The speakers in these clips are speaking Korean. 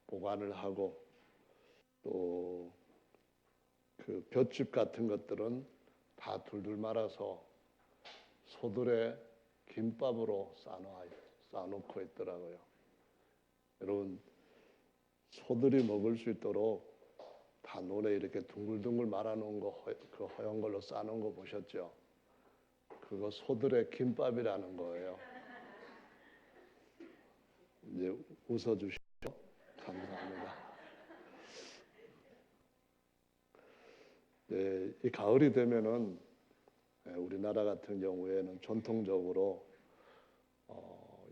보관을 하고 또 그 볏짚 같은 것들은 다 둘둘 말아서 소들의 김밥으로 싸놓고 있더라고요. 여러분, 소들이 먹을 수 있도록 다 논에 이렇게 둥글둥글 말아놓은 거, 그 허연 걸로 싸놓은 거 보셨죠? 그거 소들의 김밥이라는 거예요. 이제 웃어주시죠. 감사합니다. 네, 이 가을이 되면은 우리나라 같은 경우에는 전통적으로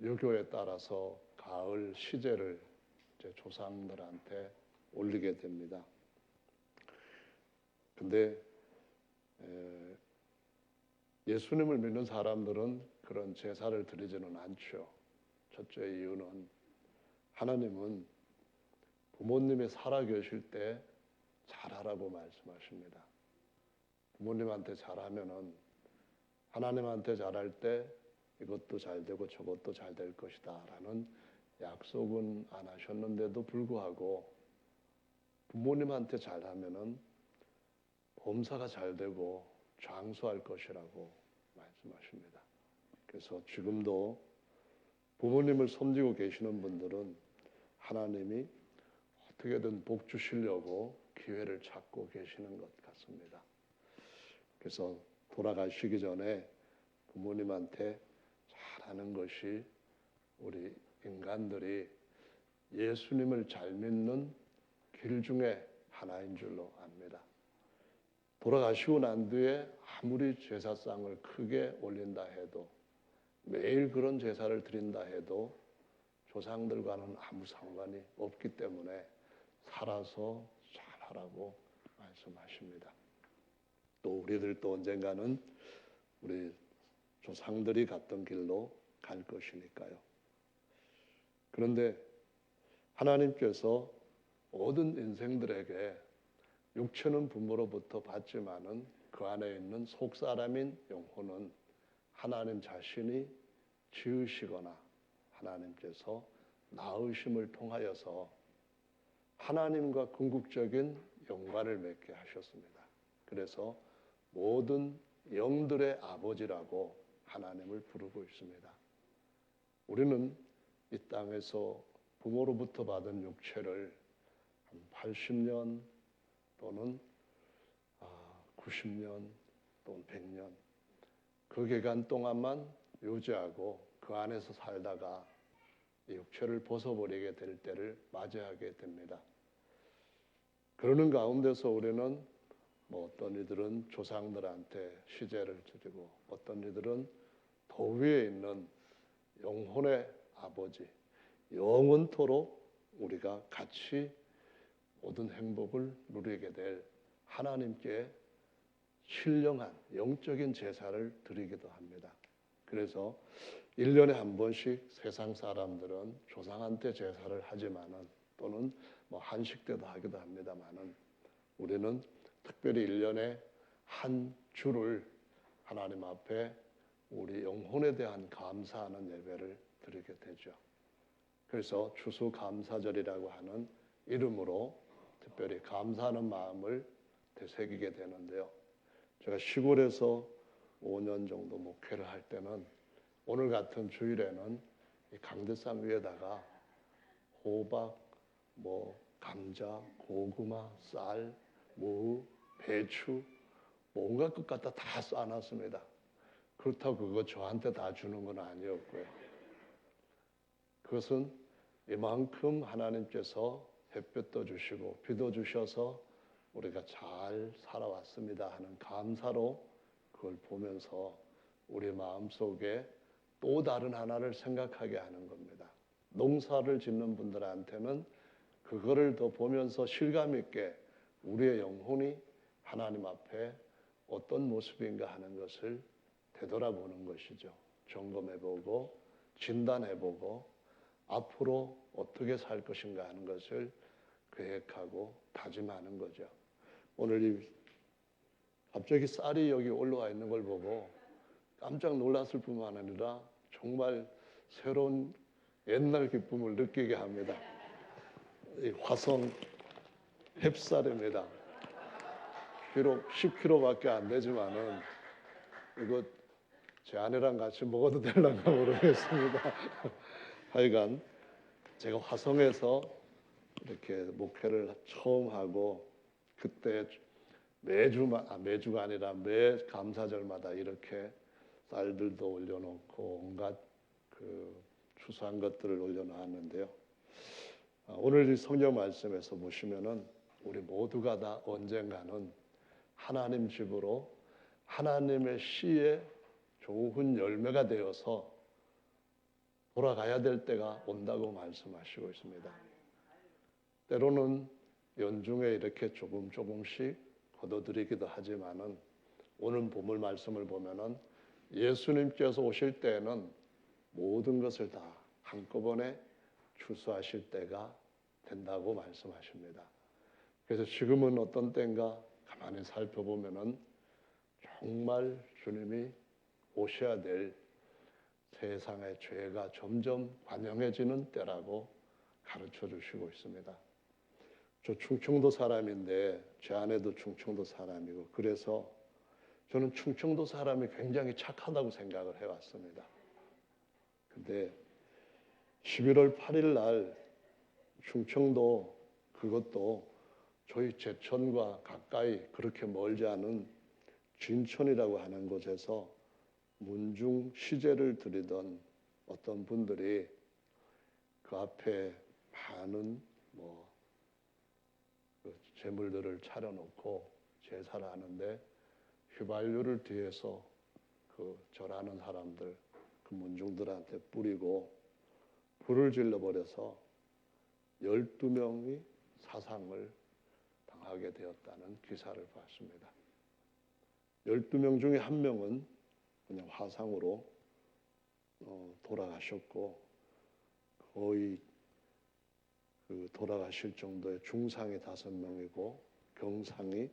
유교에 따라서 가을 시제를 이제 조상들한테 올리게 됩니다. 근데 예수님을 믿는 사람들은 그런 제사를 드리지는 않죠. 첫째 이유는 하나님은 부모님이 살아 계실 때 잘하라고 말씀하십니다. 부모님한테 잘하면은 하나님한테 잘할 때 이것도 잘 되고 저것도 잘 될 것이다 라는 약속은 안 하셨는데도 불구하고 부모님한테 잘하면은 범사가 잘 되고 장수할 것이라고 말씀하십니다. 그래서 지금도 부모님을 섬기고 계시는 분들은 하나님이 어떻게든 복 주시려고 기회를 찾고 계시는 것 같습니다. 그래서 돌아가시기 전에 부모님한테 잘하는 것이 우리 인간들이 예수님을 잘 믿는 길 중에 하나인 줄로 압니다. 돌아가시고 난 뒤에 아무리 제사상을 크게 올린다 해도 매일 그런 제사를 드린다 해도 조상들과는 아무 상관이 없기 때문에 살아서 잘하라고 말씀하십니다. 또 우리들도 언젠가는 우리 조상들이 갔던 길로 갈 것이니까요. 그런데 하나님께서 모든 인생들에게 육체는 부모로부터 받지만은 그 안에 있는 속사람인 영혼은 하나님 자신이 지으시거나 하나님께서 낳으심을 통하여서 하나님과 궁극적인 연관을 맺게 하셨습니다. 그래서 모든 영들의 아버지라고 하나님을 부르고 있습니다. 우리는 이 땅에서 부모로부터 받은 육체를 한 80년 또는 90년 또는 100년 그 기간 동안만 유지하고 그 안에서 살다가 이 육체를 벗어버리게 될 때를 맞이하게 됩니다. 그러는 가운데서 우리는 어떤 이들은 조상들한테 시제를 드리고 어떤 이들은 더 위에 있는 영혼의 아버지, 영원토록 우리가 같이 모든 행복을 누리게 될 하나님께 신령한 영적인 제사를 드리기도 합니다. 그래서 1년에 한 번씩 세상 사람들은 조상한테 제사를 하지만은 또는 한식 때도 하기도 합니다만은 우리는 특별히 1년에 한 주를 하나님 앞에 우리 영혼에 대한 감사하는 예배를 드리게 되죠. 그래서 추수감사절이라고 하는 이름으로 특별히 감사하는 마음을 되새기게 되는데요. 제가 시골에서 5년 정도 목회를 할 때는 오늘 같은 주일에는 이 강대상 위에다가 호박, 감자, 고구마, 쌀, 무, 배추 온갖 것 갖다 다 쌓아놨습니다. 그렇다고 그거 저한테 다 주는 건 아니었고요. 그것은 이만큼 하나님께서 햇볕도 주시고 비도 주셔서 우리가 잘 살아왔습니다 하는 감사로 그걸 보면서 우리 마음속에 또 다른 하나를 생각하게 하는 겁니다. 농사를 짓는 분들한테는 그거를 더 보면서 실감 있게 우리의 영혼이 하나님 앞에 어떤 모습인가 하는 것을 되돌아보는 것이죠. 점검해보고 진단해보고 앞으로 어떻게 살 것인가 하는 것을 계획하고 다짐하는 거죠. 오늘 갑자기 쌀이 여기 올라와 있는 걸 보고 깜짝 놀랐을 뿐만 아니라 정말 새로운 옛날 기쁨을 느끼게 합니다. 이 화성 햅쌀입니다. 비록 10kg밖에 안 되지만은 이거 제 아내랑 같이 먹어도 될란가 모르겠습니다. 하여간 제가 화성에서 이렇게 목회를 처음 하고 그때 매주가 아니라 매 감사절마다 이렇게 쌀들도 올려놓고 온갖 그 추수한 것들을 올려놓았는데요. 오늘 이 성경 말씀에서 보시면은 우리 모두가 다 언젠가는 하나님 집으로 하나님의 씨의 좋은 열매가 되어서 돌아가야 될 때가 온다고 말씀하시고 있습니다. 때로는 연중에 이렇게 조금씩 거둬들이기도 하지만은 오늘 본문 말씀을 보면은 예수님께서 오실 때에는 모든 것을 다 한꺼번에 추수하실 때가 된다고 말씀하십니다. 그래서 지금은 어떤 때인가 가만히 살펴보면은 정말 주님이 오셔야 될 세상의 죄가 점점 관영해지는 때라고 가르쳐 주시고 있습니다. 저 충청도 사람인데 제 아내도 충청도 사람이고 그래서 저는 충청도 사람이 굉장히 착하다고 생각을 해왔습니다. 근데 11월 8일 날 충청도 그것도 저희 제천과 가까이 그렇게 멀지 않은 진천이라고 하는 곳에서 문중 시제를 드리던 어떤 분들이 그 앞에 많은 재물들을 차려놓고 제사를 하는데 휘발유를 뒤에서 그 절하는 사람들 그 문중들한테 뿌리고 불을 질러버려서 12명이 사상을 당하게 되었다는 기사를 봤습니다. 12명 중에 한 명은 그냥 화상으로 돌아가셨고 거의 그 돌아가실 정도의 중상이 5명이고 경상이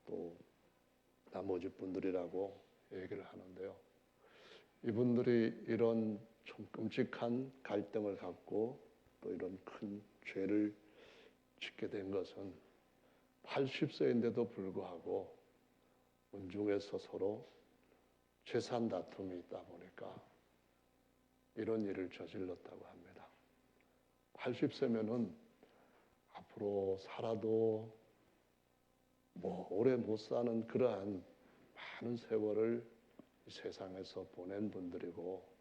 또 나머지 분들이라고 얘기를 하는데요. 이분들이 이런 좀 끔찍한 갈등을 갖고 또 이런 큰 죄를 짓게 된 것은 80세인데도 불구하고 문중에서 서로 재산 다툼이 있다 보니까 이런 일을 저질렀다고 합니다. 80세면은 앞으로 살아도 오래 못 사는 그러한 많은 세월을 이 세상에서 보낸 분들이고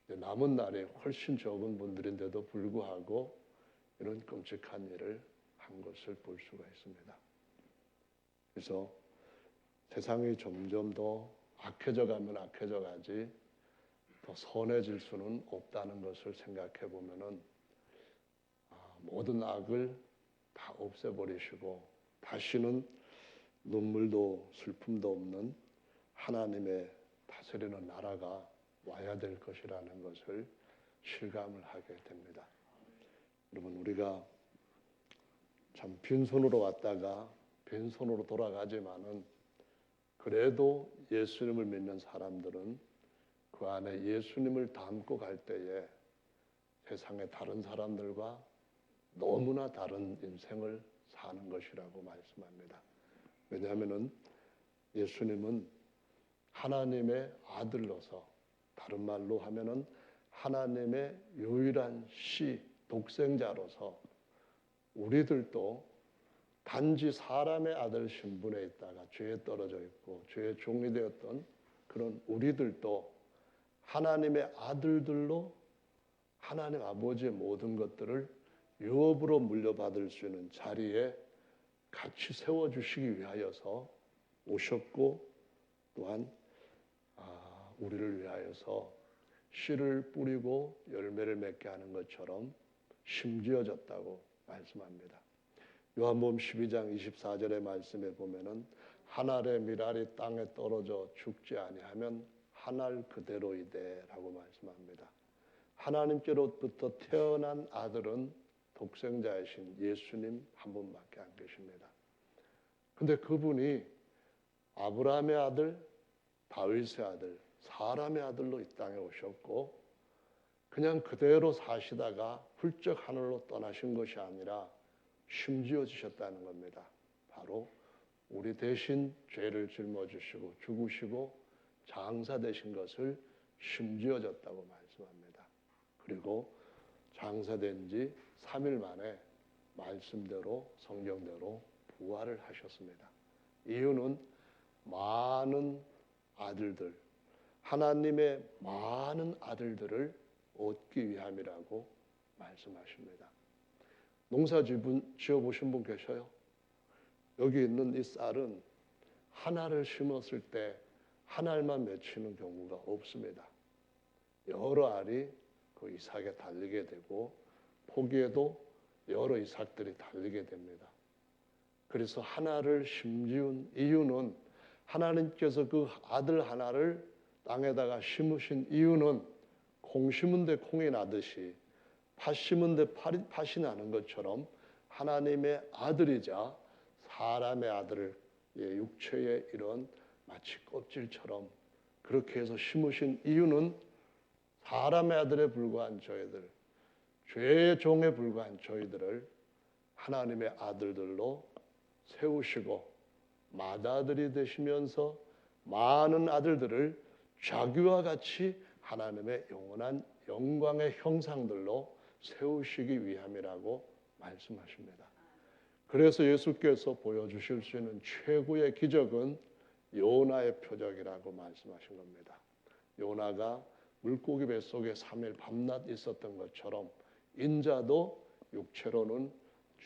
남은 날이 훨씬 적은 분들인데도 불구하고 이런 끔찍한 일을 한 것을 볼 수가 있습니다. 그래서 세상이 점점 더 악해져 가면 악해져 가지 더 선해질 수는 없다는 것을 생각해 보면은 모든 악을 다 없애버리시고 다시는 눈물도 슬픔도 없는 하나님의 다스리는 나라가 와야 될 것이라는 것을 실감을 하게 됩니다. 여러분 우리가 참 빈손으로 왔다가 빈손으로 돌아가지만은 그래도 예수님을 믿는 사람들은 그 안에 예수님을 담고 갈 때에 세상의 다른 사람들과 너무나 다른 인생을 사는 것이라고 말씀합니다. 왜냐하면은 예수님은 하나님의 아들로서 다른 말로 하면은 하나님의 유일한 씨 독생자로서 우리들도 단지 사람의 아들 신분에 있다가 죄에 떨어져 있고 죄의 종이 되었던 그런 우리들도 하나님의 아들들로 하나님 아버지의 모든 것들을 유업으로 물려받을 수 있는 자리에 같이 세워주시기 위하여서 오셨고 또한 우리를 위하여서 씨를 뿌리고 열매를 맺게 하는 것처럼 심지어졌다고 말씀합니다. 요한복음 12장 24절의 말씀에 보면은 한 알의 밀알이 땅에 떨어져 죽지 아니하면 한 알 그대로이되라고 말씀합니다. 하나님께로부터 태어난 아들은 독생자이신 예수님 한 분밖에 안 계십니다. 근데 그분이 아브라함의 아들, 다윗의 아들, 사람의 아들로 이 땅에 오셨고 그냥 그대로 사시다가 훌쩍 하늘로 떠나신 것이 아니라 심지어 주셨다는 겁니다. 바로 우리 대신 죄를 짊어지시고 죽으시고 장사되신 것을 심지어 졌다고 말씀합니다. 그리고 장사된 지 3일 만에 말씀대로 성경대로 부활을 하셨습니다. 이유는 많은 아들들, 하나님의 많은 아들들을 얻기 위함이라고 말씀하십니다. 농사 지어보신 분 계셔요? 여기 있는 이 쌀은 하나를 심었을 때 한 알만 맺히는 경우가 없습니다. 여러 알이 그 이삭에 달리게 되고 포기에도 여러 이삭들이 달리게 됩니다. 그래서 하나를 심지은 이유는 하나님께서 그 아들 하나를 땅에다가 심으신 이유는 콩 심은 데 콩이 나듯이 팥 심은 데 팥이 나는 것처럼 하나님의 아들이자 사람의 아들을 육체의 이런 마치 껍질처럼 그렇게 해서 심으신 이유는 사람의 아들에 불과한 저희들, 죄의 종에 불과한 저희들을 하나님의 아들들로 세우시고 맏아들이 되시면서 많은 아들들을 자기와 같이 하나님의 영원한 영광의 형상들로 세우시기 위함이라고 말씀하십니다. 그래서 예수께서 보여주실 수 있는 최고의 기적은 요나의 표적이라고 말씀하신 겁니다. 요나가 물고기 뱃속에 3일 밤낮 있었던 것처럼 인자도 육체로는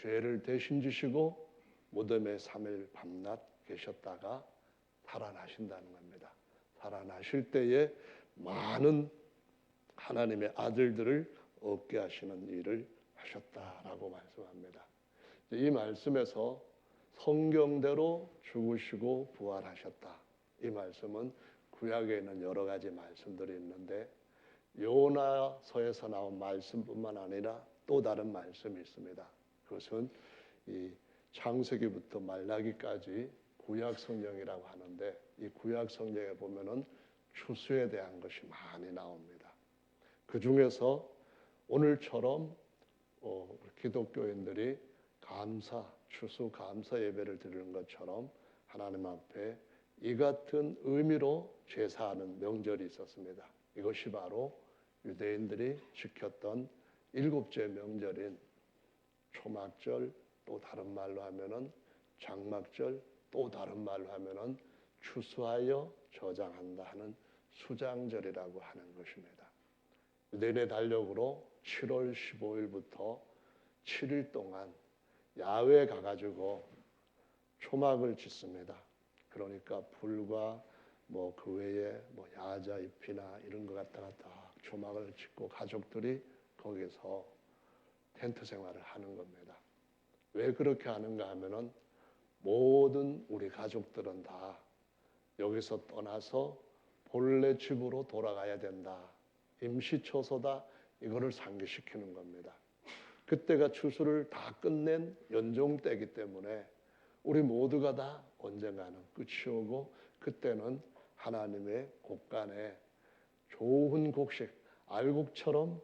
죄를 대신 지시고 무덤에 3일 밤낮 계셨다가 살아나신다는 겁니다. 살아나실 때에 많은 하나님의 아들들을 얻게 하시는 일을 하셨다라고 말씀합니다. 이 말씀에서 성경대로 죽으시고 부활하셨다. 이 말씀은 구약에 있는 여러 가지 말씀들이 있는데 요나서에서 나온 말씀뿐만 아니라 또 다른 말씀이 있습니다. 그것은 이 창세기부터 말라기까지 구약 성경이라고 하는데 이 구약 성경에 보면은 추수에 대한 것이 많이 나옵니다. 그 중에서 오늘처럼 기독교인들이 추수 감사 예배를 드리는 것처럼 하나님 앞에 이 같은 의미로 제사하는 명절이 있었습니다. 이것이 바로 유대인들이 지켰던 7째 명절인 초막절, 또 다른 말로 하면은 장막절, 또 다른 말로 하면은 추수하여 저장한다 하는 수장절이라고 하는 것입니다. 유대인의 달력으로 7월 15일부터 7일 동안 야외에 가가지고 초막을 짓습니다. 그러니까 불과 그 외에 야자 잎이나 이런 것 갖다가 다 초막을 짓고 가족들이 거기서 텐트 생활을 하는 겁니다. 왜 그렇게 하는가 하면은 모든 우리 가족들은 다 여기서 떠나서 본래 집으로 돌아가야 된다. 임시초소다. 이거를 상기시키는 겁니다. 그때가 추수를 다 끝낸 연종 때이기 때문에 우리 모두가 다 언젠가는 끝이 오고 그때는 하나님의 곳간에 좋은 곡식, 알곡처럼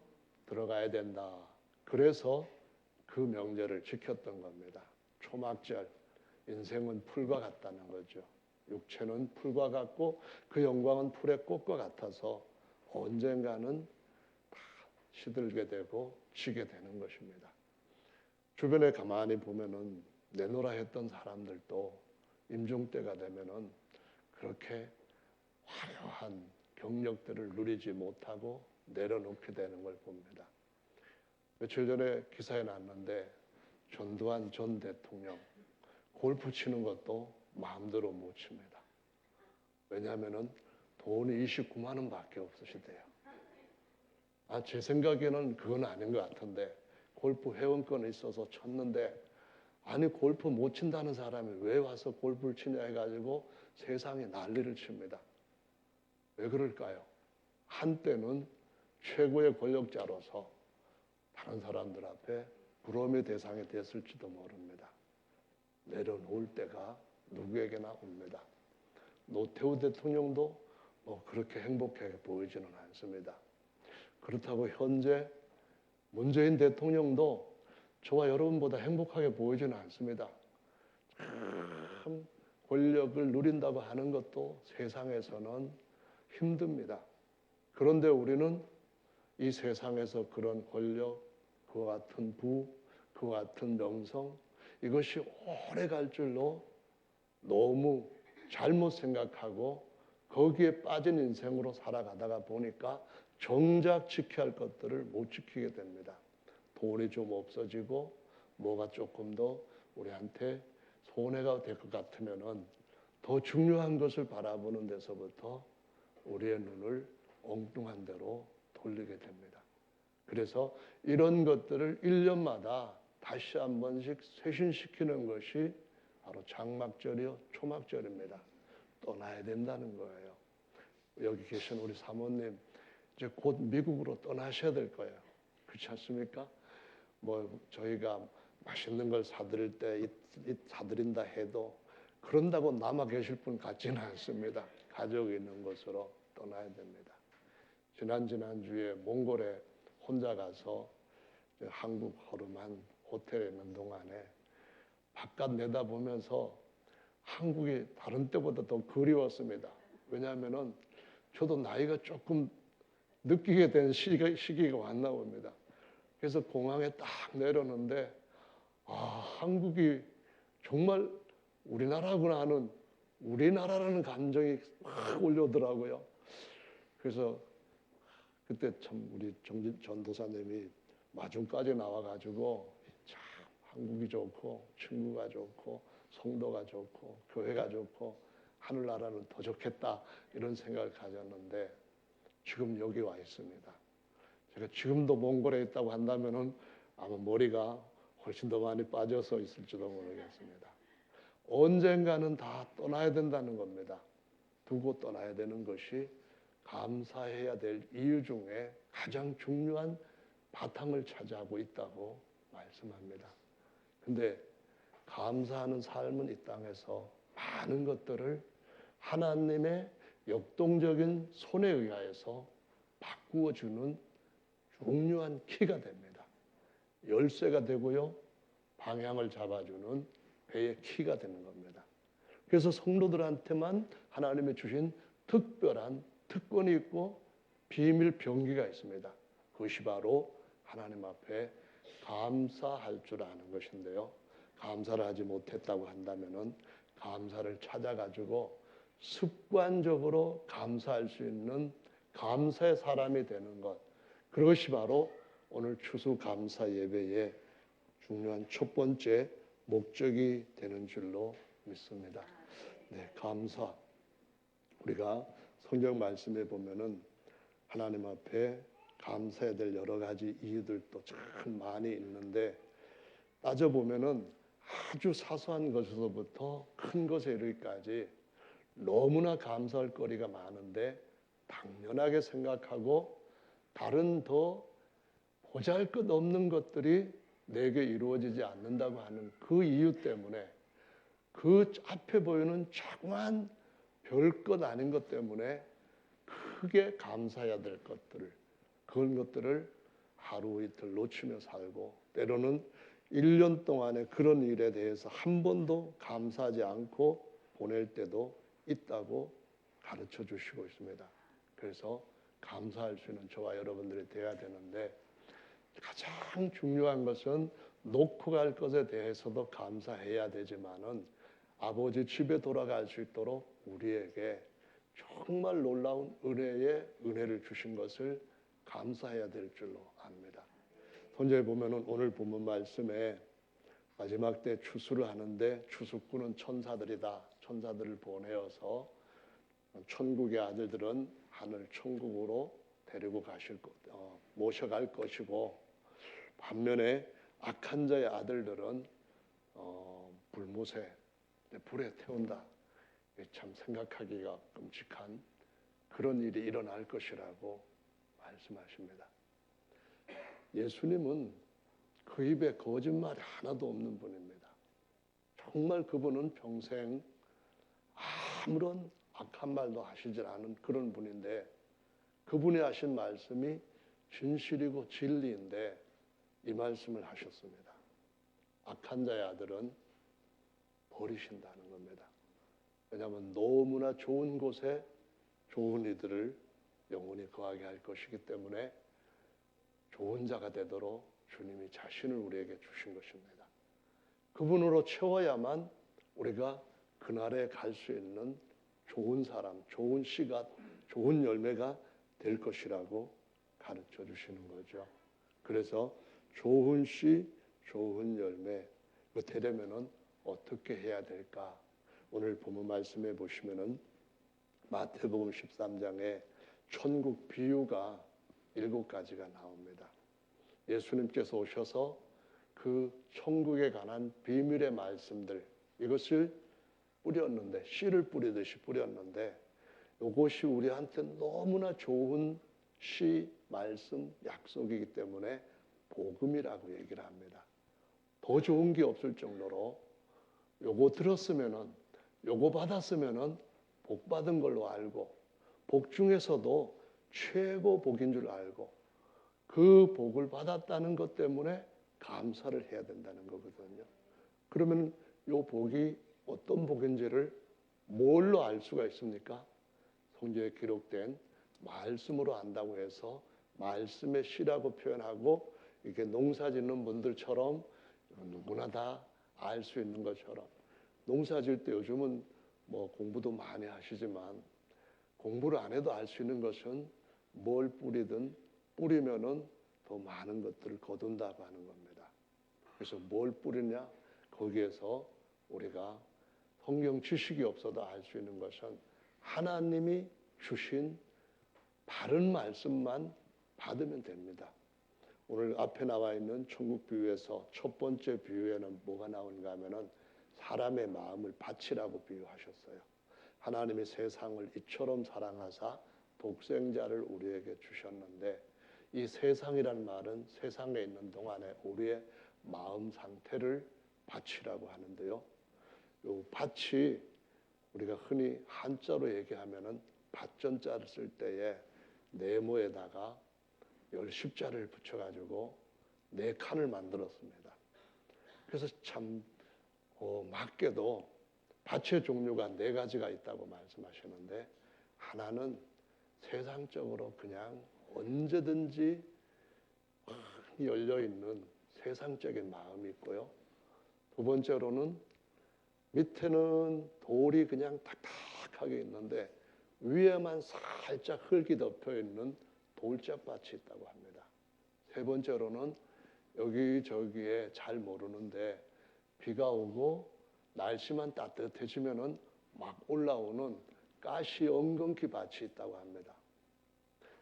들어가야 된다. 그래서 그 명절을 지켰던 겁니다. 초막절, 인생은 풀과 같다는 거죠. 육체는 풀과 같고 그 영광은 풀의 꽃과 같아서 언젠가는 다 시들게 되고 지게 되는 것입니다. 주변에 가만히 보면은 내노라 했던 사람들도 임종 때가 되면은 그렇게 화려한 경력들을 누리지 못하고 내려놓게 되는 걸 봅니다. 며칠 전에 기사에 났는데 전두환 전 대통령 골프 치는 것도 마음대로 못 칩니다. 왜냐하면은 돈이 29만 원밖에 없으시대요. 제 생각에는 그건 아닌 것 같은데 골프 회원권이 있어서 쳤는데 골프 못 친다는 사람이 왜 와서 골프를 치냐 해가지고 세상에 난리를 칩니다. 왜 그럴까요? 한때는 최고의 권력자로서 다른 사람들 앞에 부러움의 대상이 됐을지도 모릅니다. 내려놓을 때가 누구에게나 옵니다. 노태우 대통령도 그렇게 행복해 보이지는 않습니다. 그렇다고 현재 문재인 대통령도 저와 여러분보다 행복하게 보이지는 않습니다. 참 권력을 누린다고 하는 것도 세상에서는 힘듭니다. 그런데 우리는 이 세상에서 그런 권력, 그와 같은 부, 그와 같은 명성, 이것이 오래 갈 줄로 너무 잘못 생각하고 거기에 빠진 인생으로 살아가다가 보니까 정작 지켜야 할 것들을 못 지키게 됩니다. 돈이 좀 없어지고 뭐가 조금 더 우리한테 손해가 될 것 같으면은 더 중요한 것을 바라보는 데서부터 우리의 눈을 엉뚱한 데로 돌리게 됩니다. 그래서 이런 것들을 1년마다 다시 한 번씩 쇄신시키는 것이 바로 장막절이요 초막절입니다. 떠나야 된다는 거예요. 여기 계신 우리 사모님 이제 곧 미국으로 떠나셔야 될 거예요. 그렇지 않습니까? 뭐 저희가 맛있는 걸 사드릴 때 사드린다 해도 그런다고 남아 계실 분 같지는 않습니다. 가족이 있는 곳으로 떠나야 됩니다. 지난주에 몽골에 혼자 가서 한국 허름한 호텔에 있는 동안에 바깥 내다보면서 한국이 다른 때보다 더 그리웠습니다. 왜냐하면은 저도 나이가 조금 느끼게 된 시기가 왔나 봅니다. 그래서 공항에 딱 내렸는데 한국이 정말 우리나라구나 하는 우리나라라는 감정이 확 올려오더라고요. 그래서 그때 참 우리 전도사님이 마중까지 나와가지고 참 한국이 좋고 친구가 좋고 성도가 좋고 교회가 좋고 하늘나라는 더 좋겠다 이런 생각을 가졌는데 지금 여기 와 있습니다. 제가 지금도 몽골에 있다고 한다면은 아마 머리가 훨씬 더 많이 빠져서 있을지도 모르겠습니다. 언젠가는 다 떠나야 된다는 겁니다. 두고 떠나야 되는 것이 감사해야 될 이유 중에 가장 중요한 바탕을 차지하고 있다고 말씀합니다. 근데 감사하는 삶은 이 땅에서 많은 것들을 하나님의 역동적인 손에 의하여서 바꾸어 주는 중요한 키가 됩니다. 열쇠가 되고요. 방향을 잡아주는 배의 키가 되는 겁니다. 그래서 성도들한테만 하나님이 주신 특별한 특권이 있고 비밀 병기가 있습니다. 그것이 바로 하나님 앞에 감사할 줄 아는 것인데요. 감사를 하지 못했다고 한다면은 감사를 찾아가지고 습관적으로 감사할 수 있는 감사의 사람이 되는 것. 그것이 바로 오늘 추수감사 예배의 중요한 첫 번째 목적이 되는 줄로 믿습니다. 네, 감사. 우리가 성경 말씀에 보면은 하나님 앞에 감사해야 될 여러 가지 이유들도 참 많이 있는데 따져보면은 아주 사소한 것에서부터 큰 것에 이르기까지 너무나 감사할 거리가 많은데 당연하게 생각하고 다른 더 보잘것없는 것들이 내게 이루어지지 않는다고 하는 그 이유 때문에 그 앞에 보이는 조그만 별것 아닌 것 때문에 크게 감사해야 될 것들을 그런 것들을 하루 이틀 놓치며 살고 때로는 1년 동안에 그런 일에 대해서 한 번도 감사하지 않고 보낼 때도 있다고 가르쳐 주시고 있습니다. 그래서 감사할 수 있는 저와 여러분들이 돼야 되는데 가장 중요한 것은 놓고 갈 것에 대해서도 감사해야 되지만은 아버지 집에 돌아갈 수 있도록 우리에게 정말 놀라운 은혜를 주신 것을 감사해야 될 줄로 압니다. 본절에 보면은 오늘 본문 말씀에 마지막 때 추수를 하는데 추수꾼은 천사들이다. 천사들을 보내어서 천국의 아들들은 하늘 천국으로 데리고 모셔갈 것이고 반면에 악한 자의 아들들은 불못에 불에 태운다. 참 생각하기가 끔찍한 그런 일이 일어날 것이라고 말씀하십니다. 예수님은 그 입에 거짓말이 하나도 없는 분입니다. 정말 그분은 평생 아무런 악한 말도 하시질 않은 그런 분인데 그분이 하신 말씀이 진실이고 진리인데 이 말씀을 하셨습니다. 악한 자의 아들은 버리신다는 겁니다. 왜냐하면 너무나 좋은 곳에 좋은 이들을 영원히 거하게 할 것이기 때문에 좋은 자가 되도록 주님이 자신을 우리에게 주신 것입니다. 그분으로 채워야만 우리가 그날에 갈 수 있는 좋은 사람, 좋은 씨가, 좋은 열매가 될 것이라고 가르쳐 주시는 거죠. 그래서 좋은 씨, 좋은 열매, 이거 되려면은 어떻게 해야 될까? 오늘 본문 말씀해 보시면은 마태복음 13장에 천국 비유가 7가지가 나옵니다. 예수님께서 오셔서 그 천국에 관한 비밀의 말씀들, 이것을 뿌렸는데, 씨를 뿌리듯이 뿌렸는데, 이것이 우리한테 너무나 좋은 씨, 말씀, 약속이기 때문에 복음이라고 얘기를 합니다. 더 좋은 게 없을 정도로 요거 들었으면은, 요거 받았으면은 복 받은 걸로 알고, 복 중에서도 최고 복인 줄 알고, 그 복을 받았다는 것 때문에 감사를 해야 된다는 거거든요. 그러면 요 복이 어떤 복인지를 뭘로 알 수가 있습니까? 성경에 기록된 말씀으로 안다고 해서 말씀의 씨라고 표현하고, 이렇게 농사 짓는 분들처럼 누구나 다 알 수 있는 것처럼, 농사 지을 때 요즘은 뭐 공부도 많이 하시지만 공부를 안 해도 알 수 있는 것은 뭘 뿌리든 뿌리면은 더 많은 것들을 거둔다고 하는 겁니다. 그래서 뭘 뿌리냐? 거기에서 우리가 성경 지식이 없어도 알 수 있는 것은 하나님이 주신 바른 말씀만 받으면 됩니다. 오늘 앞에 나와 있는 천국 비유에서 첫 번째 비유에는 뭐가 나오는가 하면은 사람의 마음을 밭이라고 비유하셨어요. 하나님이 세상을 이처럼 사랑하사 독생자를 우리에게 주셨는데, 이 세상이란 말은 세상에 있는 동안에 우리의 마음 상태를 밭이라고 하는데요. 이 밭이 우리가 흔히 한자로 얘기하면은 밭전자를 쓸 때에 네모에다가 10자를 붙여가지고 4칸을 만들었습니다. 그래서 참 맞게도 밭의 종류가 4가지가 있다고 말씀하시는데, 하나는 세상적으로 그냥 언제든지 열려있는 세상적인 마음이 있고요. 두 번째로는 밑에는 돌이 그냥 탁탁하게 있는데 위에만 살짝 흙이 덮여있는 돌짝밭이 있다고 합니다. 세 번째로는 여기저기에 잘 모르는데 비가 오고 날씨만 따뜻해지면은 막 올라오는 가시 엉겅퀴 밭이 있다고 합니다.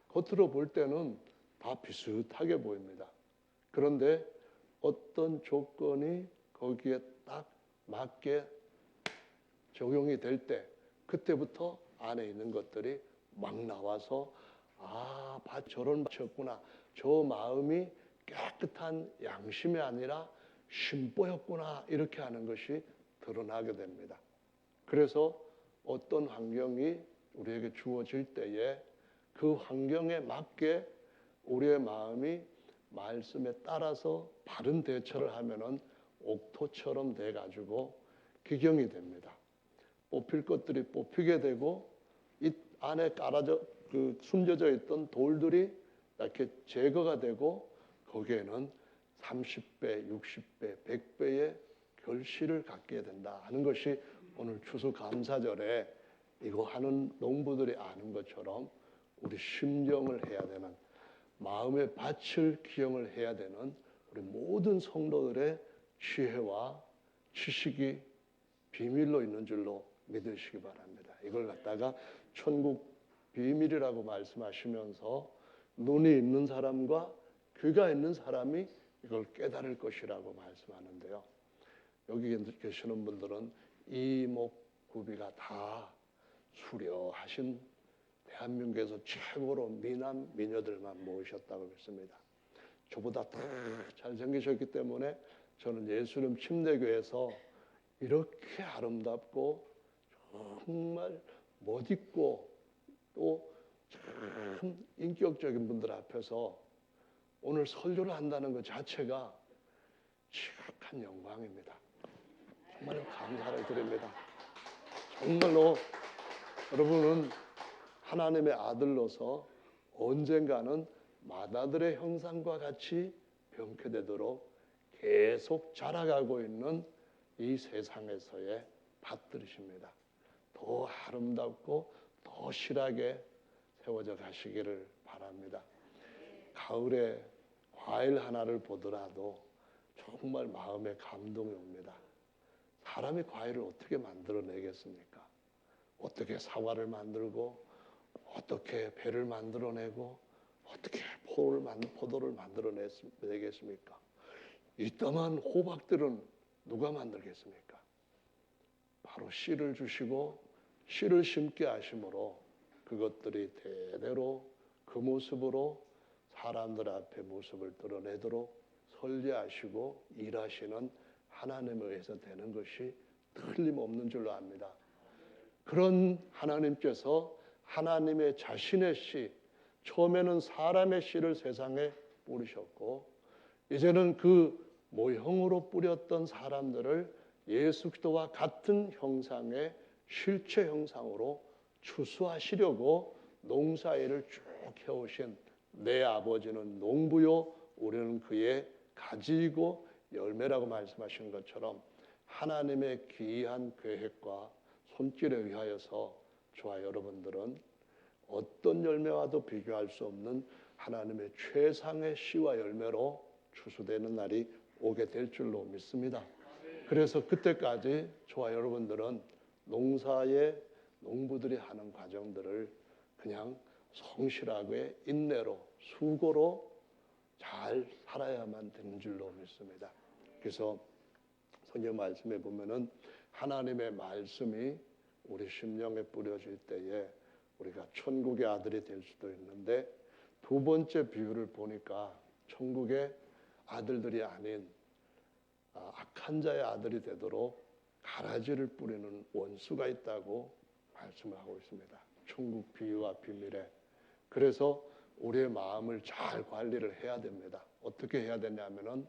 겉으로 볼 때는 다 비슷하게 보입니다. 그런데 어떤 조건이 거기에 딱 맞게 적용이 될 때, 그때부터 안에 있는 것들이 막 나와서 밭 저런 밭이었구나, 저 마음이 깨끗한 양심이 아니라 심보였구나, 이렇게 하는 것이 드러나게 됩니다. 그래서 어떤 환경이 우리에게 주어질 때에 그 환경에 맞게 우리의 마음이 말씀에 따라서 바른 대처를 하면은 옥토처럼 돼가지고 기경이 됩니다. 뽑힐 것들이 뽑히게 되고, 이 안에 숨겨져 있던 돌들이 이렇게 제거가 되고, 거기에는 30배, 60배, 100배의 결실을 갖게 된다 하는 것이 오늘 추수감사절에 이거 하는 농부들이 아는 것처럼 우리 심경을 해야 되는, 마음의 밭을 기용을 해야 되는 우리 모든 성도들의 지혜와 지식이 비밀로 있는 줄로 믿으시기 바랍니다. 이걸 갖다가 천국 비밀이라고 말씀하시면서 눈이 있는 사람과 귀가 있는 사람이 이걸 깨달을 것이라고 말씀하는데요. 여기 계시는 분들은 이목구비가 다 수려하신 대한민국에서 최고로 미남 미녀들만 모으셨다고 믿습니다. 저보다 더 잘생기셨기 때문에 저는 예수님 침례교회에서 이렇게 아름답고 정말 멋있고 또 참 인격적인 분들 앞에서 오늘 설교를 한다는 것 자체가 지극한 영광입니다. 정말 감사를 드립니다. 정말로 여러분은 하나님의 아들로서 언젠가는 맏아들의 형상과 같이 병쾌되도록 계속 자라가고 있는 이 세상에서의 밭들이십니다. 더 아름답고 더 실하게 세워져 가시기를 바랍니다. 가을에 과일 하나를 보더라도 정말 마음에 감동이 옵니다. 사람이 과일을 어떻게 만들어내겠습니까? 어떻게 사과를 만들고 어떻게 배를 만들어내고 어떻게 포도를 만들어내겠습니까? 이따만 호박들은 누가 만들겠습니까? 바로 씨를 주시고 씨를 심게 하심으로 그것들이 대대로 그 모습으로 사람들 앞에 모습을 드러내도록 설계하시고 일하시는 하나님에 의해서 되는 것이 틀림없는 줄로 압니다. 그런 하나님께서 하나님의 자신의 씨, 처음에는 사람의 씨를 세상에 뿌리셨고 이제는 그 모형으로 뿌렸던 사람들을 예수 그리스도와 같은 형상의 실체 형상으로 추수하시려고 농사일을 쭉 해오신 내 아버지는 농부요 우리는 그의 가지이고 열매라고 말씀하신 것처럼 하나님의 귀한 계획과 손길에 의하여서 저와 여러분들은 어떤 열매와도 비교할 수 없는 하나님의 최상의 씨와 열매로 추수되는 날이 오게 될 줄로 믿습니다. 그래서 그때까지 저와 여러분들은 농사의 농부들이 하는 과정들을 그냥 성실하게 인내로 수고로 잘 살아야만 되는 줄로 믿습니다. 그래서 성경 말씀에 보면은 하나님의 말씀이 우리 심령에 뿌려질 때에 우리가 천국의 아들이 될 수도 있는데 두 번째 비유를 보니까 천국의 아들들이 아닌 악한 자의 아들이 되도록 가라지를 뿌리는 원수가 있다고 말씀을 하고 있습니다. 천국 비유와 비밀에. 그래서 우리의 마음을 잘 관리를 해야 됩니다. 어떻게 해야 되냐면은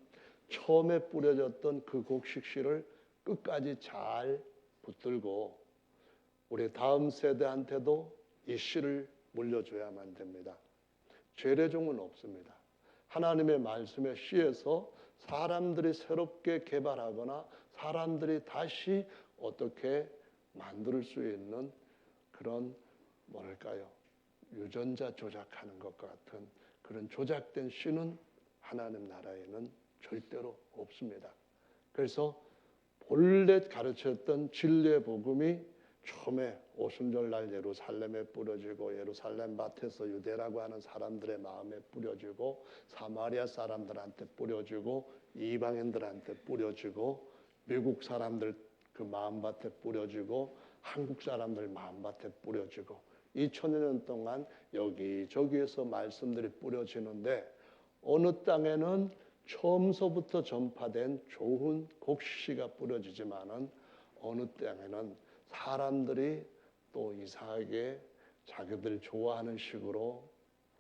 처음에 뿌려졌던 그 곡식씨를 끝까지 잘 붙들고 우리 다음 세대한테도 이 씨를 물려줘야만 됩니다. 죄례종은 없습니다. 하나님의 말씀의 씨에서 사람들이 새롭게 개발하거나 사람들이 다시 어떻게 만들 수 있는 그런 뭐랄까요? 유전자 조작하는 것과 같은 그런 조작된 씨는 하나님 나라에는 절대로 없습니다. 그래서 본래 가르쳤던 진리의 복음이 처음에 오순절날 예루살렘에 뿌려지고 예루살렘 밭에서 유대라고 하는 사람들의 마음에 뿌려지고 사마리아 사람들한테 뿌려지고 이방인들한테 뿌려지고 미국 사람들 그 마음밭에 뿌려지고 한국 사람들 마음밭에 뿌려지고 2000년 동안 여기저기에서 말씀들이 뿌려지는데 어느 땅에는 처음서부터 전파된 좋은 곡식씨가 뿌려지지만은 어느 땅에는 사람들이 또 이상하게 자기들 좋아하는 식으로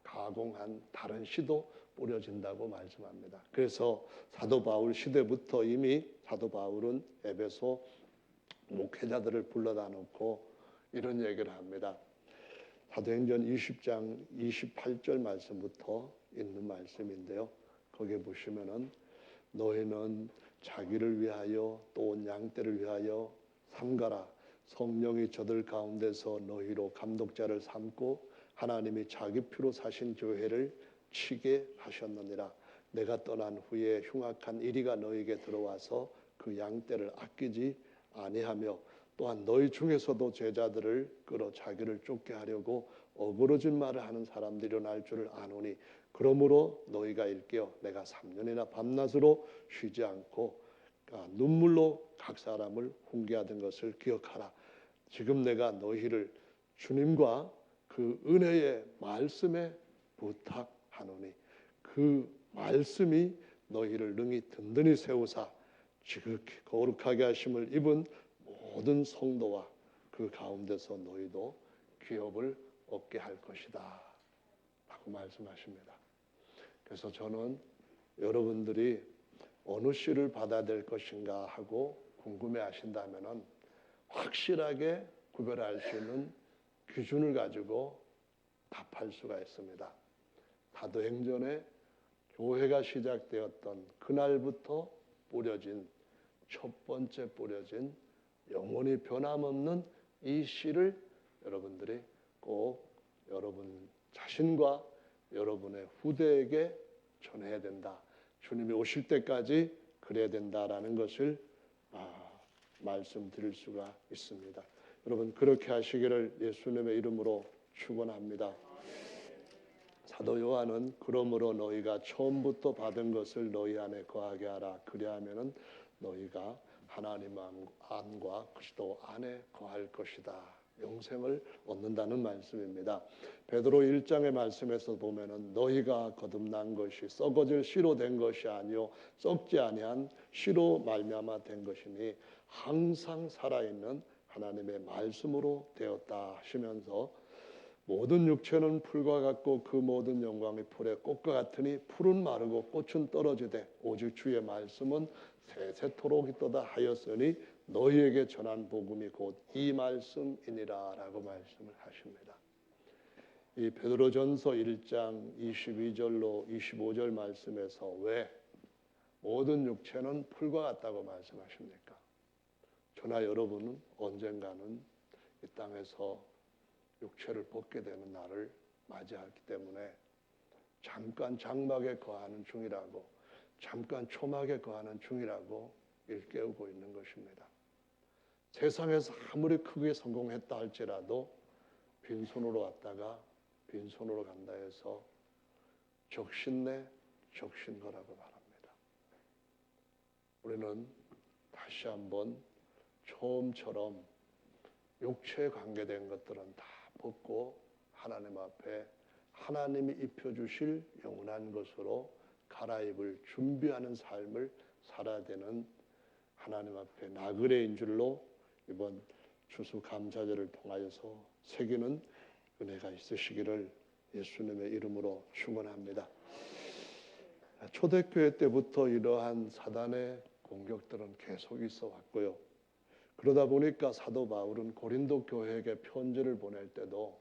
가공한 다른 씨도 뿌려진다고 말씀합니다. 그래서 사도 바울 시대부터 이미 사도 바울은 에베소 목회자들을 불러다 놓고 이런 얘기를 합니다. 사도행전 20장 28절 말씀부터 있는 말씀인데요. 거기에 보시면은 너희는 자기를 위하여 또 온 양떼를 위하여 삼가라. 성령이 저들 가운데서 너희로 감독자를 삼고 하나님이 자기 피로 사신 교회를 치게 하셨느니라. 내가 떠난 후에 흉악한 이리가 너희에게 들어와서 그 양떼를 아끼지 아니하며 또한 너희 중에서도 제자들을 끌어 자기를 쫓게 하려고 어그러진 말을 하는 사람들이 일어날 줄을 아노니 그러므로 너희가 일깨어 내가 3년이나 밤낮으로 쉬지 않고 눈물로 각 사람을 훈계하던 것을 기억하라. 지금 내가 너희를 주님과 그 은혜의 말씀에 부탁하노니 그 말씀이 너희를 능히 든든히 세우사 지극히 거룩하게 하심을 입은 모든 성도와 그 가운데서 너희도 기업을 얻게 할 것이다 라고 말씀하십니다. 그래서 저는 여러분들이 어느 씨를 받아야 될 것인가 하고 궁금해 하신다면은 확실하게 구별할 수 있는 기준을 가지고 답할 수가 있습니다. 사도행전에 교회가 시작되었던 그날부터 뿌려진 첫 번째 뿌려진 영원히 변함없는 이 씨를 여러분들이 꼭 여러분 자신과 여러분의 후대에게 전해야 된다. 주님이 오실 때까지 그래야 된다라는 것을 말씀드릴 수가 있습니다. 여러분 그렇게 하시기를 예수님의 이름으로 축원합니다. 사도 요한은 그러므로 너희가 처음부터 받은 것을 너희 안에 거하게 하라. 그리하면은 너희가 하나님 안과 그리스도 안에 거할 것이다. 영생을 얻는다는 말씀입니다. 베드로 1장의 말씀에서 보면은 너희가 거듭난 것이 썩어질 씨로 된 것이 아니요 썩지 아니한 씨로 말미암아 된 것이니 항상 살아있는 하나님의 말씀으로 되었다 하시면서 모든 육체는 풀과 같고 그 모든 영광이 풀의 꽃과 같으니 풀은 마르고 꽃은 떨어지되 오직 주의 말씀은 세세토록 있도다 하였으니 너희에게 전한 복음이 곧 이 말씀이니라 라고 말씀을 하십니다. 이 베드로전서 1장 22절로 25절 말씀에서 왜 모든 육체는 풀과 같다고 말씀하십니까? 저나 여러분은 언젠가는 이 땅에서 육체를 벗게 되는 날을 맞이하기 때문에 잠깐 장막에 거하는 중이라고 잠깐 초막에 거하는 중이라고 일깨우고 있는 것입니다. 세상에서 아무리 크게 성공했다 할지라도 빈손으로 왔다가 빈손으로 간다 해서 적신내 적신거라고 말합니다. 우리는 다시 한번 처음처럼 육체에 관계된 것들은 다 벗고 하나님 앞에 하나님이 입혀주실 영원한 것으로 갈아입을 준비하는 삶을 살아야 되는 하나님 앞에 나그네인 줄로 이번 추수감사절을 통하여서 새기는 은혜가 있으시기를 예수님의 이름으로 축원합니다. 초대교회 때부터 이러한 사단의 공격들은 계속 있어 왔고요. 그러다 보니까 사도 바울은 고린도 교회에게 편지를 보낼 때도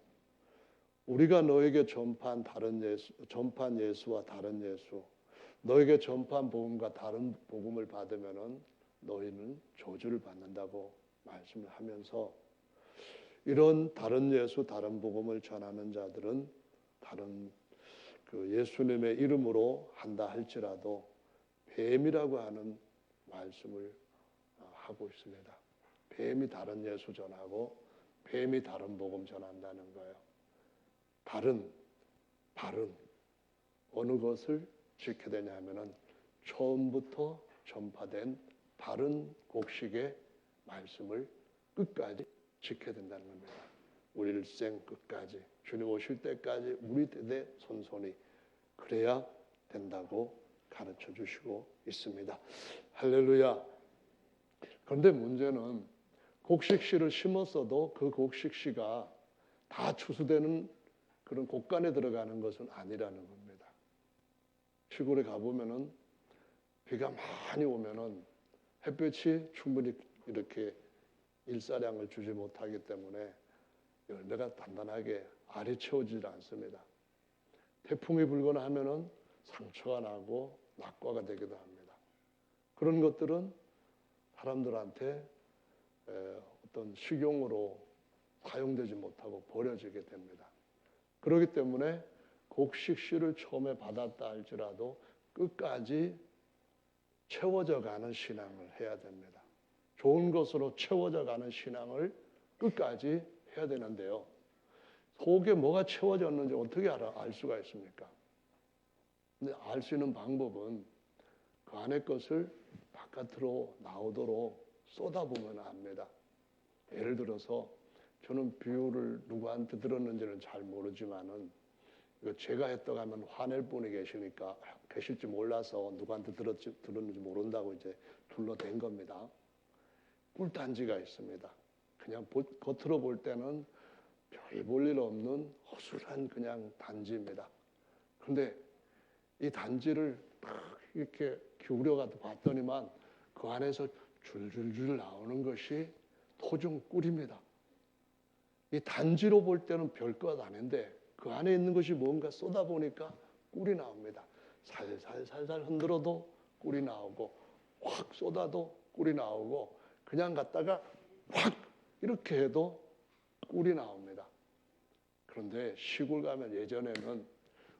우리가 너에게 전파한 예수와 다른 예수, 너에게 전파한 복음과 다른 복음을 받으면은 너희는 저주를 받는다고 말씀을 하면서 이런 다른 예수, 다른 복음을 전하는 자들은 다른 그 예수님의 이름으로 한다 할지라도 뱀이라고 하는 말씀을 하고 있습니다. 뱀이 다른 예수 전하고 뱀이 다른 복음 전한다는 거예요. 바른 어느 것을 지켜야 되냐 하면은 처음부터 전파된 바른 곡식의 말씀을 끝까지 지켜야 된다는 겁니다. 우리 일생 끝까지 주님 오실 때까지 우리 대대손손이 그래야 된다고 가르쳐 주시고 있습니다. 할렐루야. 그런데 문제는 곡식씨를 심었어도 그 곡식씨가 다 추수되는 그런 곡간에 들어가는 것은 아니라는 겁니다. 시골에 가보면은 비가 많이 오면은 햇볕이 충분히 이렇게 일사량을 주지 못하기 때문에 열매가 단단하게 알이 채워지지 않습니다. 태풍이 불거나 하면은 상처가 나고 낙과가 되기도 합니다. 그런 것들은 사람들한테 어떤 식용으로 사용되지 못하고 버려지게 됩니다. 그렇기 때문에 곡식씨를 처음에 받았다 할지라도 끝까지 채워져 가는 신앙을 해야 됩니다. 좋은 것으로 채워져 가는 신앙을 끝까지 해야 되는데요. 속에 뭐가 채워졌는지 어떻게 알 수가 있습니까? 근데 알 수 있는 방법은 그 안에 것을 바깥으로 나오도록 쏟아보면 압니다. 예를 들어서 저는 비유를 누구한테 들었는지는 잘 모르지만은 이거 제가 했다고 하면 화낼 분이 계실지 몰라서 누구한테 들었는지 모른다고 이제 둘러댄 겁니다. 꿀단지가 있습니다. 그냥 겉으로 볼 때는 별 볼 일 없는 허술한 그냥 단지입니다. 그런데 이 단지를 딱 이렇게 기울여가지고 봤더니만 그 안에서 줄줄줄 나오는 것이 토종 꿀입니다. 이 단지로 볼 때는 별것 아닌데 그 안에 있는 것이 뭔가 쏟아보니까 꿀이 나옵니다. 살살살살 흔들어도 꿀이 나오고 확 쏟아도 꿀이 나오고 그냥 갖다가 확 이렇게 해도 꿀이 나옵니다. 그런데 시골 가면 예전에는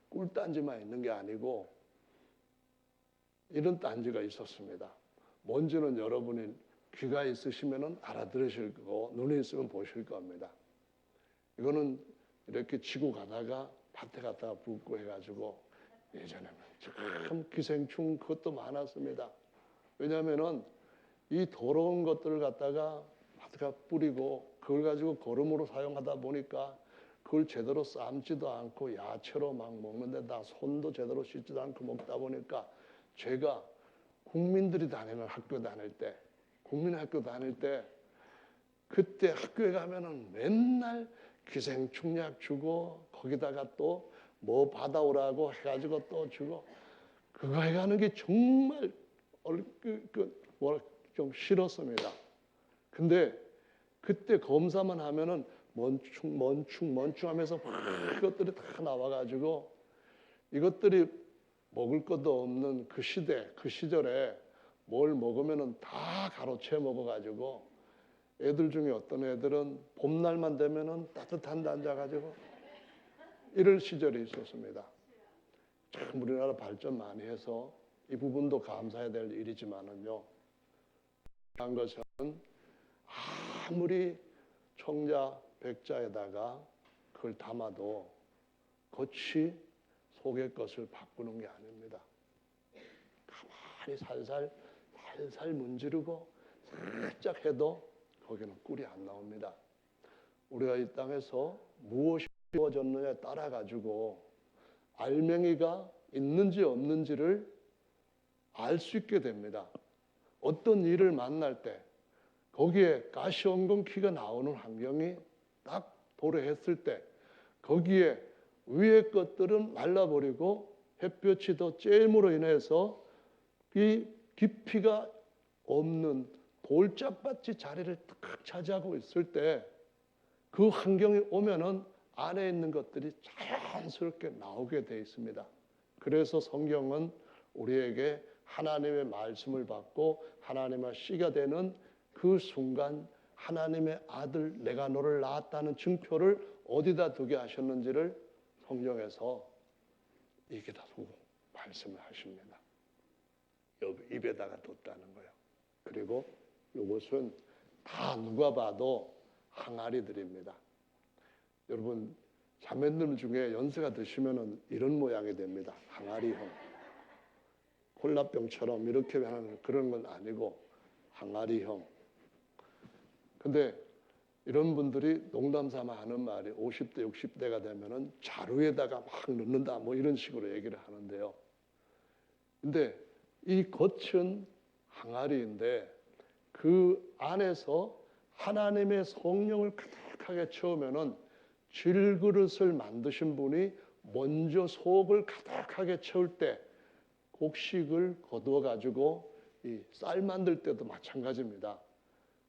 꿀단지만 있는 게 아니고 이런 단지가 있었습니다. 뭔지는 여러분이 귀가 있으시면 알아들으실 거고 눈이 있으면 보실 겁니다. 이거는 이렇게 지고 가다가 밭에 갔다가 붓고 해가지고 예전에는 참 기생충 그것도 많았습니다. 왜냐하면은 이 더러운 것들을 갖다가 밭에가 뿌리고 그걸 가지고 거름으로 사용하다 보니까 그걸 제대로 삶지도 않고 야채로 막 먹는데 다 손도 제대로 씻지도 않고 먹다 보니까 제가 국민들이 다니는 학교 다닐 때 국민학교 다닐 때 그때 학교에 가면은 맨날 기생충약 주고 거기다가 또 뭐 받아오라고 해가지고 또 주고 그거 해가는 게 정말 좀 싫었습니다. 근데 그때 검사만 하면은 먼충 하면서 막 이것들이 다 나와가지고 이것들이 먹을 것도 없는 그 시대, 그 시절에 뭘 먹으면은 다 가로채 먹어가지고 애들 중에 어떤 애들은 봄날만 되면은 따뜻한 데 앉아가지고 이럴 시절이 있었습니다. 참 우리나라 발전 많이 해서 이 부분도 감사해야 될 일이지만은요. 한 것은 아무리 청자 백자에다가 그걸 담아도 겉이 속의 것을 바꾸는 게 아닙니다. 가만히 살살 문지르고 살짝 해도 거기는 꿀이 안 나옵니다. 우리가 이 땅에서 무엇이 이루어졌느냐에 따라 가지고 알맹이가 있는지 없는지를 알 수 있게 됩니다. 어떤 일을 만날 때 거기에 가시원금키가 나오는 환경이 딱 도래했을 때 거기에 위의 것들은 말라버리고 햇볕이 더 쬐임으로 인해서 이 깊이가 없는 돌짝밭이 자리를 딱 차지하고 있을 때 그 환경이 오면은 안에 있는 것들이 자연스럽게 나오게 되어 있습니다. 그래서 성경은 우리에게 하나님의 말씀을 받고 하나님의 씨가 되는 그 순간 하나님의 아들 내가 너를 낳았다는 증표를 어디다 두게 하셨는지를 성경에서 여기다 두고 말씀을 하십니다. 입에다가 뒀다는 거예요. 그리고 이것은 다 누가 봐도 항아리들입니다. 여러분 자매님 중에 연세가 드시면 이런 모양이 됩니다. 항아리형. 콜라병처럼 이렇게 하는 그런 건 아니고 항아리형. 근데 이런 분들이 농담 삼아 하는 말이 50대 60대가 되면은 자루에다가 막 넣는다 뭐 이런 식으로 얘기를 하는데요. 근데 이 겉은 항아리인데 그 안에서 하나님의 성령을 가득하게 채우면은 질그릇을 만드신 분이 먼저 속을 가득하게 채울 때 곡식을 거두어 가지고 이 쌀 만들 때도 마찬가지입니다.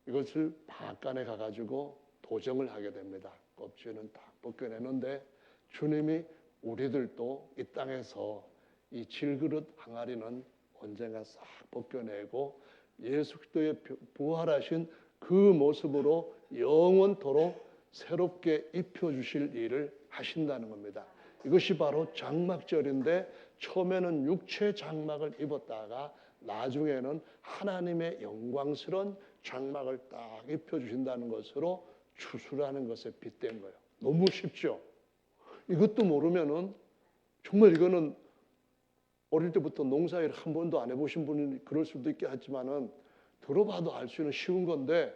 이것을 바깥에 가가지고 도정을 하게 됩니다. 껍질은 딱 벗겨내는데 주님이 우리들도 이 땅에서 이 질그릇 항아리는 언젠가 싹 벗겨내고 예수 그리스도의 부활하신 그 모습으로 영원토록 새롭게 입혀주실 일을 하신다는 겁니다. 이것이 바로 장막절인데 처음에는 육체 장막을 입었다가 나중에는 하나님의 영광스러운 장막을 딱 입혀주신다는 것으로 추수라는 것에 빗댄 거예요. 너무 쉽죠? 이것도 모르면은 정말 이거는 어릴 때부터 농사일 한 번도 안 해보신 분이 그럴 수도 있게 하지만은 들어봐도 알 수 있는 쉬운 건데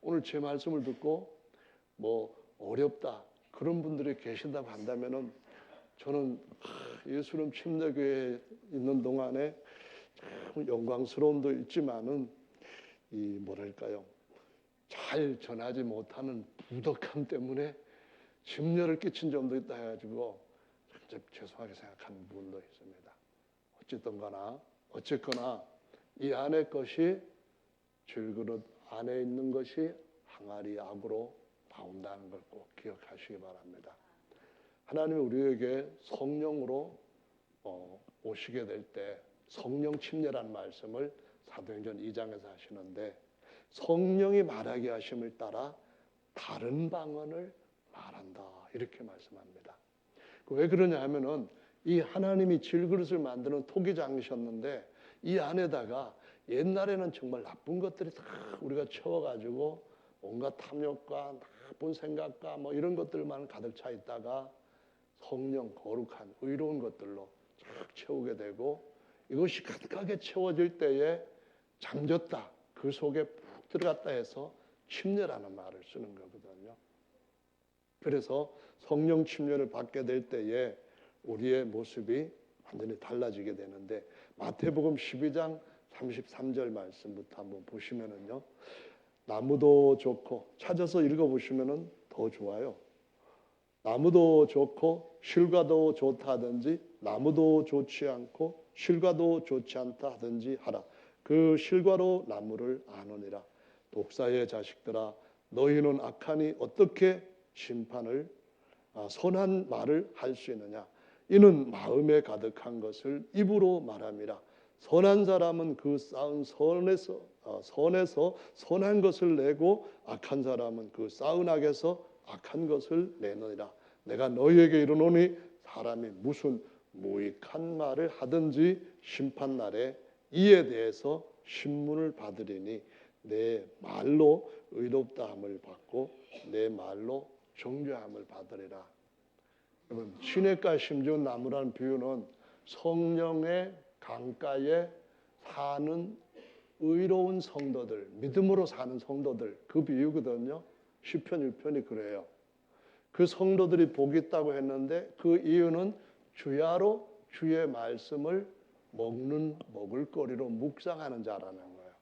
오늘 제 말씀을 듣고 뭐 어렵다 그런 분들이 계신다고 한다면은 저는 예수님 침례교회에 있는 동안에 참 영광스러움도 있지만은 이 뭐랄까요 잘 전하지 못하는 부덕함 때문에 심려를 끼친 점도 있다 해가지고 참 죄송하게 생각하는 부분도 있습니다. 어쨌든거나 이 안의 것이 질그릇 안에 있는 것이 항아리 안으로 나온다는 걸 꼭 기억하시기 바랍니다. 하나님이 우리에게 성령으로 오시게 될 때 성령 침례라는 말씀을 사도행전 2장에서 하시는데, 성령이 말하게 하심을 따라 다른 방언을 말한다 이렇게 말씀합니다. 왜 그러냐 하면은 이 하나님이 질그릇을 만드는 토기장이셨는데 이 안에다가 옛날에는 정말 나쁜 것들이 다 우리가 채워가지고 온갖 탐욕과 나쁜 생각과 뭐 이런 것들만 가득 차 있다가 성령 거룩한 의로운 것들로 쫙 채우게 되고, 이것이 가득하게 채워질 때에 잠겼다, 그 속에 푹 들어갔다 해서 침례라는 말을 쓰는 거거든요. 그래서 성령 침례를 받게 될 때에 우리의 모습이 완전히 달라지게 되는데, 마태복음 12장 33절 말씀부터 한번 보시면은요, 나무도 좋고, 찾아서 읽어보시면은 더 좋아요. 나무도 좋고 실과도 좋다 하든지 나무도 좋지 않고 실과도 좋지 않다 하든지 하라. 그 실과로 나무를 아느니라. 독사의 자식들아, 너희는 악하니 어떻게 심판을 선한 말을 할 수 있느냐. 이는 마음에 가득한 것을 입으로 말함이라. 선한 사람은 그 쌓은 선에서 선한 것을 내고, 악한 사람은 그 쌓은 악에서 악한 것을 내느니라. 내가 너희에게 이르노니 사람이 무슨 무익한 말을 하든지 심판날에 이에 대해서 신문을 받으리니 내 말로 의롭다함을 받고 내 말로 정죄함을 받으리라. 여러분, 시냇가에 심지은 나무라는 비유는 성령의 강가에 사는 의로운 성도들, 믿음으로 사는 성도들, 그 비유거든요. 시편 1편이 그래요. 그 성도들이 복이 있다고 했는데 그 이유는 주야로 주의 말씀을 먹을거리로 묵상하는 자라는 거예요.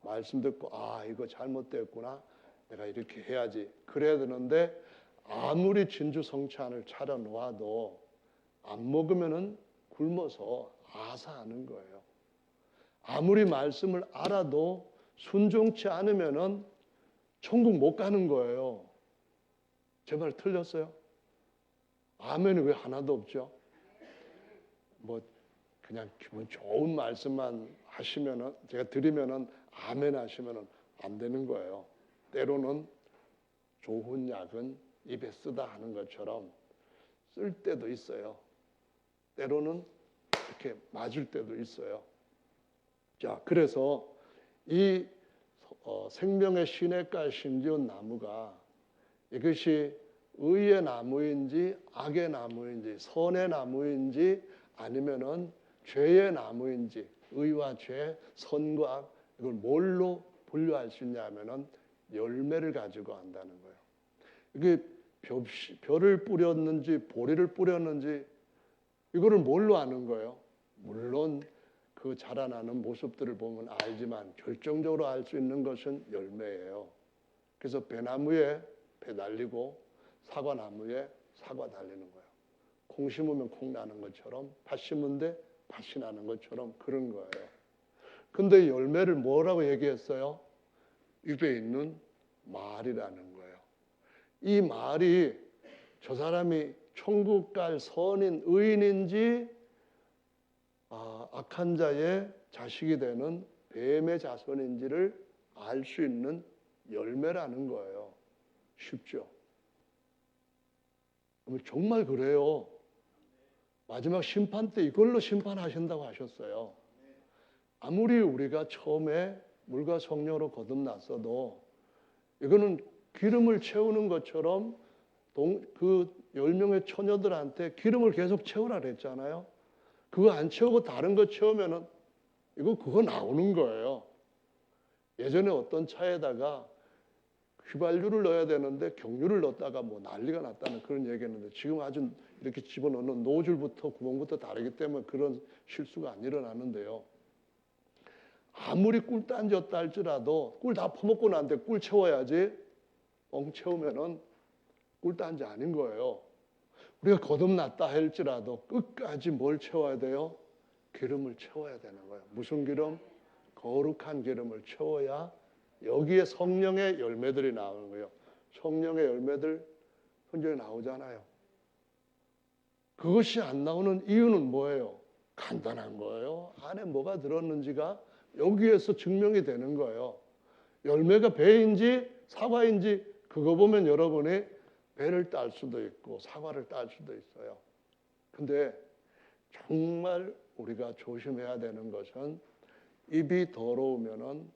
말씀 듣고 이거 잘못됐구나, 내가 이렇게 해야지, 그래야 되는데 아무리 진주성찬을 차려놓아도 안 먹으면은 굶어서 아사하는 거예요. 아무리 말씀을 알아도 순종치 않으면은 천국 못 가는 거예요. 제 말 틀렸어요? 아멘이 왜 하나도 없죠? 뭐 그냥 기분 좋은 말씀만 하시면은, 제가 드리면은 아멘 하시면은 안 되는 거예요. 때로는 좋은 약은 입에 쓰다 하는 것처럼 쓸 때도 있어요. 때로는 이렇게 맞을 때도 있어요. 자, 그래서 이 생명의 시냇가에 심지은 나무가, 이것이 의의 나무인지 악의 나무인지 선의 나무인지 아니면은 죄의 나무인지, 의와 죄, 선과 악, 이걸 뭘로 분류할 수 있냐면은 열매를 가지고 한다는 거예요. 이게 벼를 뿌렸는지 보리를 뿌렸는지 이거를 뭘로 아는 거예요? 물론 그 자라나는 모습들을 보면 알지만 결정적으로 알 수 있는 것은 열매예요. 그래서 배나무에 배 달리고 사과나무에 사과 달리는 거예요. 콩 심으면 콩 나는 것처럼, 팥 심은데 팥이 나는 것처럼 그런 거예요. 근데 열매를 뭐라고 얘기했어요? 입에 있는 말이라는 거예요. 이 말이 저 사람이 천국 갈 선인 의인인지 악한 자의 자식이 되는 뱀의 자손인지를 알 수 있는 열매라는 거예요. 쉽죠? 정말 그래요. 마지막 심판 때 이걸로 심판하신다고 하셨어요. 아무리 우리가 처음에 물과 성령으로 거듭났어도 이거는 기름을 채우는 것처럼 그 10명의 처녀들한테 기름을 계속 채우라 그랬잖아요. 그거 안 채우고 다른 거 채우면은 그거 나오는 거예요. 예전에 어떤 차에다가 휘발유를 넣어야 되는데 경유를 넣었다가 뭐 난리가 났다는 그런 얘기했는데, 지금 아주 이렇게 집어넣는 노즐부터 구멍부터 다르기 때문에 그런 실수가 안 일어나는데요. 아무리 꿀 딴졌다 할지라도 꿀 다 퍼먹고 난데 꿀 채워야지, 엉 채우면은 꿀 딴지 아닌 거예요. 우리가 거듭났다 할지라도 끝까지 뭘 채워야 돼요? 기름을 채워야 되는 거예요. 무슨 기름? 거룩한 기름을 채워야 여기에 성령의 열매들이 나오는 거예요. 성령의 열매들 성경에 나오잖아요. 그것이 안 나오는 이유는 뭐예요? 간단한 거예요. 안에 뭐가 들었는지가 여기에서 증명이 되는 거예요. 열매가 배인지 사과인지 그거 보면 여러분이 배를 딸 수도 있고 사과를 딸 수도 있어요. 근데 정말 우리가 조심해야 되는 것은 입이 더러우면은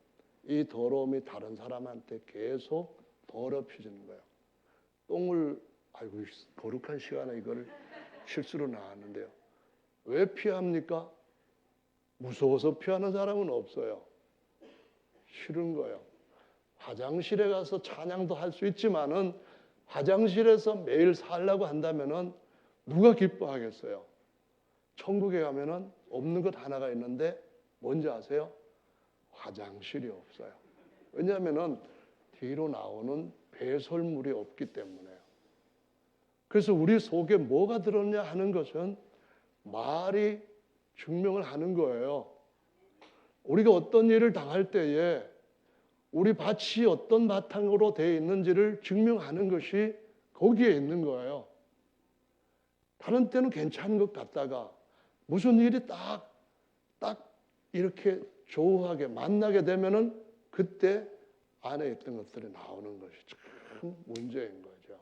이 더러움이 다른 사람한테 계속 더럽혀지는 거예요. 똥을 아이고 거룩한 시간에 이거를 실수로 나왔는데요. 왜 피합니까? 무서워서 피하는 사람은 없어요. 싫은 거예요. 화장실에 가서 찬양도 할 수 있지만은 화장실에서 매일 살려고 한다면은 누가 기뻐하겠어요? 천국에 가면은 없는 것 하나가 있는데 뭔지 아세요? 화장실이 없어요. 왜냐하면은 뒤로 나오는 배설물이 없기 때문에요. 그래서 우리 속에 뭐가 들었냐 하는 것은 말이 증명을 하는 거예요. 우리가 어떤 일을 당할 때에 우리 밭이 어떤 바탕으로 되어 있는지를 증명하는 것이 거기에 있는 거예요. 다른 때는 괜찮은 것 같다가 무슨 일이 딱 이렇게 조우하게 만나게 되면은 그때 안에 있던 것들이 나오는 것이 참 문제인 거죠.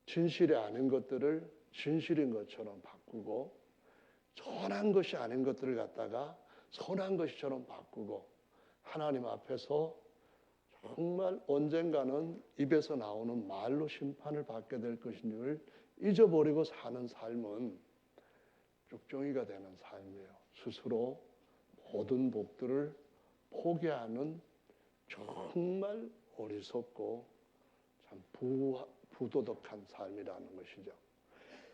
진실이 아닌 것들을 진실인 것처럼 바꾸고 선한 것이 아닌 것들을 갖다가 선한 것처럼 바꾸고 하나님 앞에서 정말 언젠가는 입에서 나오는 말로 심판을 받게 될 것인지를 잊어버리고 사는 삶은 쭉정이가 되는 삶이에요. 스스로 모든 복들을 포기하는 정말 어리석고 참 부도덕한 삶이라는 것이죠.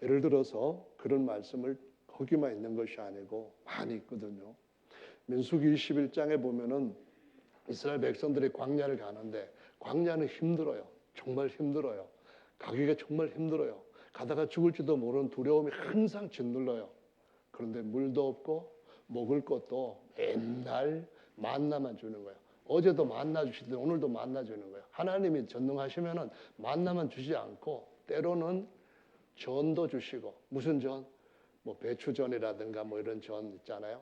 예를 들어서 그런 말씀을 거기만 있는 것이 아니고 많이 있거든요. 민수기 21장에 보면은 이스라엘 백성들이 광야를 가는데 광야는 힘들어요. 정말 힘들어요. 가기가 정말 힘들어요. 가다가 죽을지도 모르는 두려움이 항상 짓눌러요. 그런데 물도 없고 먹을 것도 맨날 만나만 주는 거예요. 어제도 만나 주시더니 오늘도 만나 주는 거예요. 하나님이 전능하시면은 만나만 주지 않고 때로는 전도 주시고 무슨 전? 뭐 배추전이라든가 뭐 이런 전 있잖아요.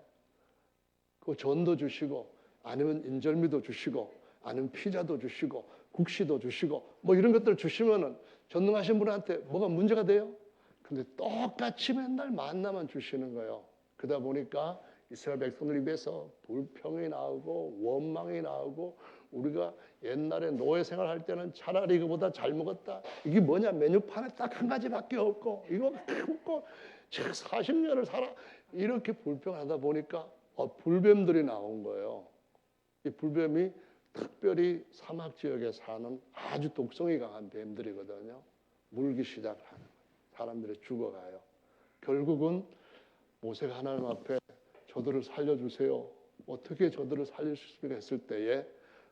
그 전도 주시고 아니면 인절미도 주시고 아니면 피자도 주시고 국시도 주시고 뭐 이런 것들 주시면은 전능하신 분한테 뭐가 문제가 돼요? 근데 똑같이 맨날 만나만 주시는 거예요. 그러다 보니까 이스라엘 백성들 입에서 불평이 나오고 원망이 나오고 우리가 옛날에 노예 생활할 때는 차라리 이거보다 잘 먹었다. 이게 뭐냐 메뉴판에 딱 한 가지밖에 없고 이거 먹고 40년을 살아 이렇게 불평하다 보니까 불뱀들이 나온 거예요. 이 불뱀이 특별히 사막 지역에 사는 아주 독성이 강한 뱀들이거든요. 물기 시작하는 거예요. 사람들이 죽어가요. 결국은 모세가 하나님 앞에 저들을 살려주세요. 어떻게 저들을 살릴 수 있을까 했을 때에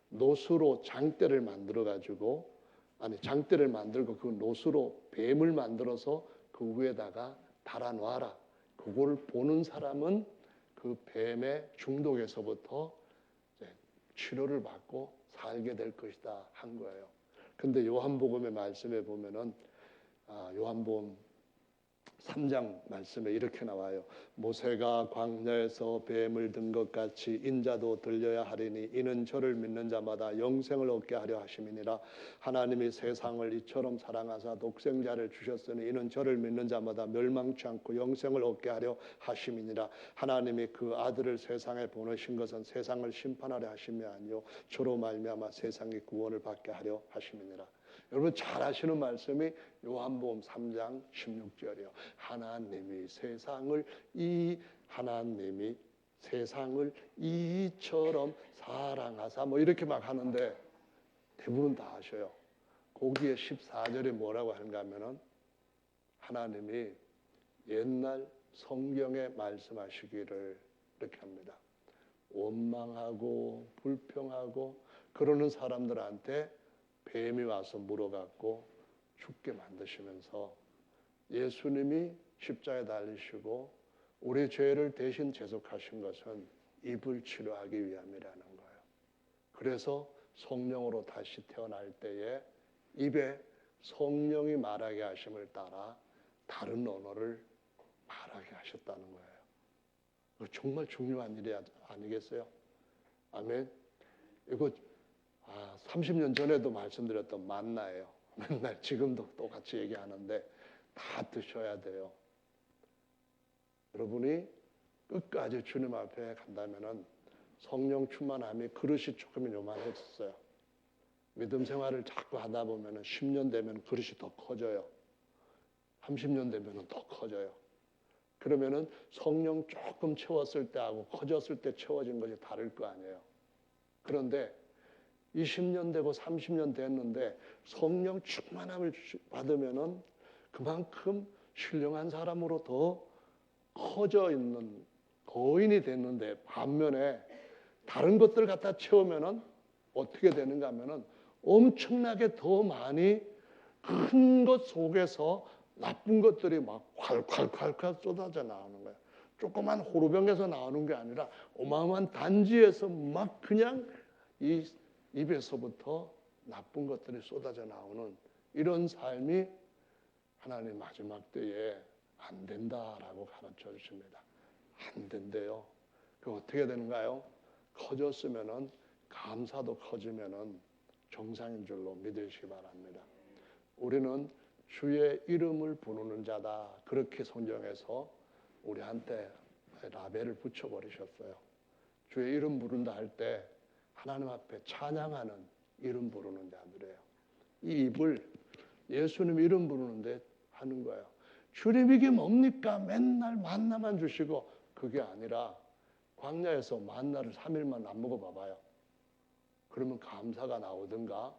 노수로 장대를 만들어가지고 장대를 만들고 그 노수로 뱀을 만들어서 그 위에다가 달아놔라. 그걸 보는 사람은 그 뱀의 중독에서부터 치료를 받고 살게 될 것이다 한 거예요. 근데 요한복음의 말씀에 보면은 요한복음 3장 말씀에 이렇게 나와요. 모세가 광야에서 뱀을 든 것 같이 인자도 들려야 하리니 이는 저를 믿는 자마다 영생을 얻게 하려 하심이니라. 하나님이 세상을 이처럼 사랑하사 독생자를 주셨으니 이는 저를 믿는 자마다 멸망치 않고 영생을 얻게 하려 하심이니라. 하나님이 그 아들을 세상에 보내신 것은 세상을 심판하려 하심이 아니요 저로 말미암아 세상이 구원을 받게 하려 하심이니라. 여러분 잘 아시는 말씀이 요한복음 3장 16절이요. 하나님이 세상을 이처럼 사랑하사 뭐 이렇게 막 하는데 대부분 다 아셔요. 거기에 14절에 뭐라고 하는가 하면은 하나님이 옛날 성경에 말씀하시기를 이렇게 합니다. 원망하고 불평하고 그러는 사람들한테 뱀이 와서 물어갖고 죽게 만드시면서 예수님이 십자가에 달리시고 우리 죄를 대신 제속하신 것은 입을 치료하기 위함이라는 거예요. 그래서 성령으로 다시 태어날 때에 입에 성령이 말하게 하심을 따라 다른 언어를 말하게 하셨다는 거예요. 정말 중요한 일이 아니겠어요? 아멘. 이거 30년 전에도 말씀드렸던 만나예요. 맨날 지금도 똑같이 얘기하는데 다 드셔야 돼요. 여러분이 끝까지 주님 앞에 간다면은 성령 충만함이 그릇이 조금 요만해졌어요. 믿음 생활을 자꾸 하다 보면은 10년 되면 그릇이 더 커져요. 30년 되면은 더 커져요. 그러면은 성령 조금 채웠을 때하고 커졌을 때 채워진 것이 다를 거 아니에요. 그런데 20년 되고 30년 됐는데 성령 충만함을 받으면은 그만큼 신령한 사람으로 더 커져 있는 거인이 됐는데, 반면에 다른 것들 갖다 채우면은 어떻게 되는가 하면은 엄청나게 더 많이 큰 것 속에서 나쁜 것들이 막 콸콸콸콸 쏟아져 나오는 거예요. 조그만 호루병에서 나오는 게 아니라 어마어마한 단지에서 막 그냥 이 입에서부터 나쁜 것들이 쏟아져 나오는 이런 삶이 하나님 마지막 때에 안 된다라고 가르쳐 주십니다. 안 된대요. 그 어떻게 되는가요? 커졌으면은, 감사도 커지면은 정상인 줄로 믿으시기 바랍니다. 우리는 주의 이름을 부르는 자다, 그렇게 성경에서 우리한테 라벨을 붙여버리셨어요. 주의 이름 부른다 할 때 하나님 앞에 찬양하는 이름 부르는 자들이에요. 이 입을 예수님 이름 부르는데 하는 거예요. 주님 이게 뭡니까? 맨날 만나만 주시고, 그게 아니라 광야에서 만나를 3일만 안 먹어봐봐요. 그러면 감사가 나오든가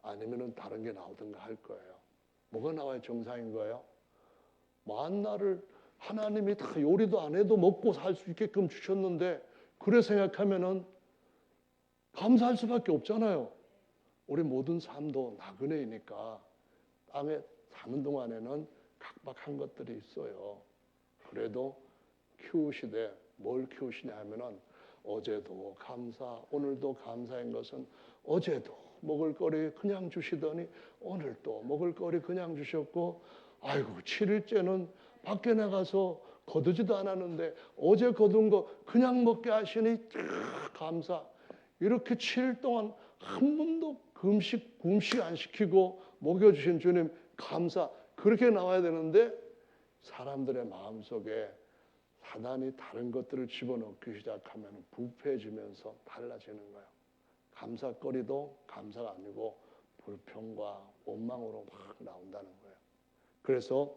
아니면은 다른 게 나오든가 할 거예요. 뭐가 나와야 정상인 거예요? 만나를 하나님이 다 요리도 안 해도 먹고 살 수 있게끔 주셨는데, 그래 생각하면은 감사할 수밖에 없잖아요. 우리 모든 삶도 나그네이니까 땅에 사는 동안에는 각박한 것들이 있어요. 그래도 키우시되 뭘 키우시냐 하면은 어제도 감사, 오늘도 감사인 것은 어제도 먹을 거리 그냥 주시더니 오늘 또 먹을 거리 그냥 주셨고, 아이고 7일째는 밖에 나가서 거두지도 않았는데 어제 거둔 거 그냥 먹게 하시니 감사. 이렇게 7일 동안 한 번도 금식 안 시키고 먹여주신 주님 감사, 그렇게 나와야 되는데 사람들의 마음속에 사단이 다른 것들을 집어넣기 시작하면 부패해지면서 달라지는 거예요. 감사거리도 감사가 아니고 불평과 원망으로 막 나온다는 거예요. 그래서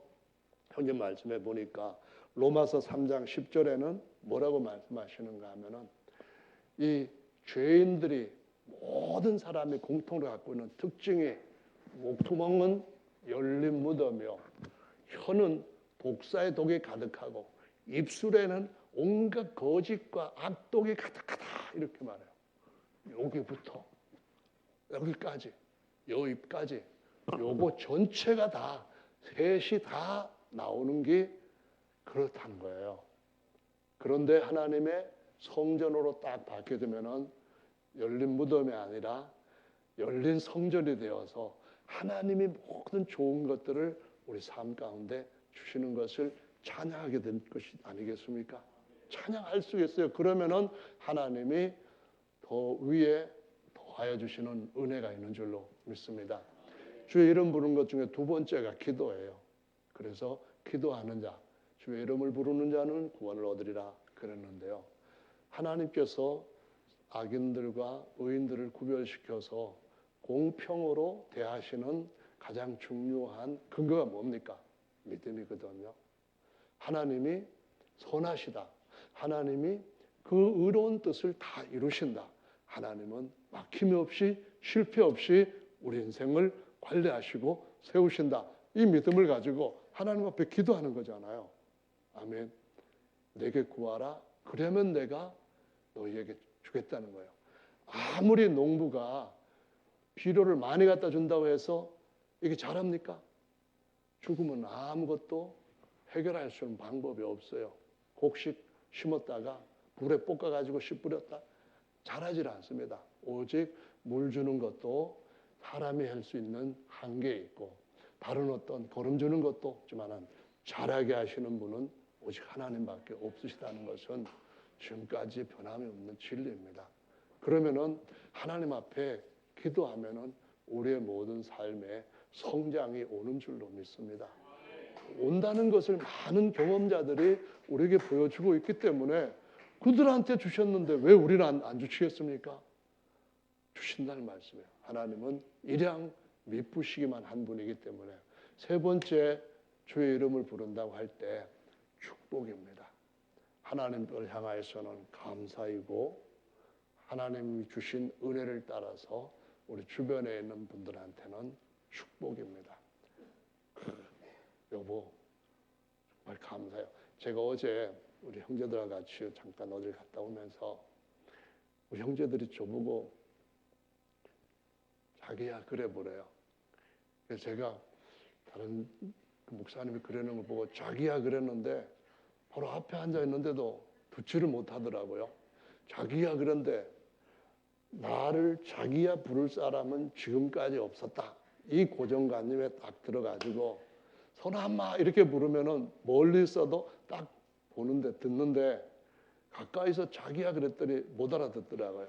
형님 말씀해 보니까 로마서 3장 10절에는 뭐라고 말씀하시는가 하면은, 이 죄인들이 모든 사람이 공통으로 갖고 있는 특징이 목구멍은 열린 무덤이요, 혀는 독사의 독이 가득하고 입술에는 온갖 거짓과 악독이 가득하다, 이렇게 말해요. 여기부터 여기까지, 요 입까지, 요거 전체가 다, 셋이 다 나오는 게 그렇다는 거예요. 그런데 하나님의 성전으로 딱 받게 되면은 열린 무덤이 아니라 열린 성전이 되어서 하나님이 모든 좋은 것들을 우리 삶 가운데 주시는 것을 찬양하게 된 것이 아니겠습니까? 찬양할 수 있어요. 그러면은 하나님이 더 위에 더하여 주시는 은혜가 있는 줄로 믿습니다. 주의 이름 부르는 것 중에 두 번째가 기도예요. 그래서 기도하는 자, 주의 이름을 부르는 자는 구원을 얻으리라 그랬는데요. 하나님께서 악인들과 의인들을 구별시켜서 공평으로 대하시는 가장 중요한 근거가 뭡니까? 믿음이거든요. 하나님이 선하시다. 하나님이 그 의로운 뜻을 다 이루신다. 하나님은 막힘이 없이 실패 없이 우리 인생을 관리하시고 세우신다. 이 믿음을 가지고 하나님 앞에 기도하는 거잖아요. 아멘. 내게 구하라. 그러면 내가 너희에게 주겠다는 거예요. 아무리 농부가 비료를 많이 갖다 준다고 해서 이게 잘합니까? 죽으면 아무것도 해결할 수 있는 방법이 없어요. 곡식 심었다가 물에 볶아가지고 씨 뿌렸다 자라질 않습니다. 오직 물 주는 것도 사람이 할 수 있는 한계에 있고 다른 어떤 거름 주는 것도 없지만은 자라게 하시는 분은 오직 하나님밖에 없으시다는 것은 지금까지 변함이 없는 진리입니다. 그러면은 하나님 앞에 기도하면은 우리의 모든 삶에 성장이 오는 줄로 믿습니다. 온다는 것을 많은 경험자들이 우리에게 보여주고 있기 때문에 그들한테 주셨는데 왜 우리는 안 주시겠습니까? 주신다는 말씀이에요. 하나님은 일양 미쁘시기만 한 분이기 때문에 세 번째 주의 이름을 부른다고 할 때 축복입니다. 하나님을 향하여서는 감사이고 하나님이 주신 은혜를 따라서 우리 주변에 있는 분들한테는 축복입니다. 여보 정말 감사해요. 제가 어제 우리 형제들과 같이 잠깐 어딜 갔다 오면서 우리 형제들이 저보고 자기야 그래 보래요. 그래서 제가 다른 목사님이 그러는 걸 보고 자기야 그랬는데 바로 앞에 앉아 있는데도 듣지를 못하더라고요. 자기야 그런데 나를 자기야 부를 사람은 지금까지 없었다. 이 고정관념에 딱 들어가지고 선아마 이렇게 부르면은 멀리 있어도 딱 보는데 듣는데 가까이서 자기야 그랬더니 못 알아듣더라고요.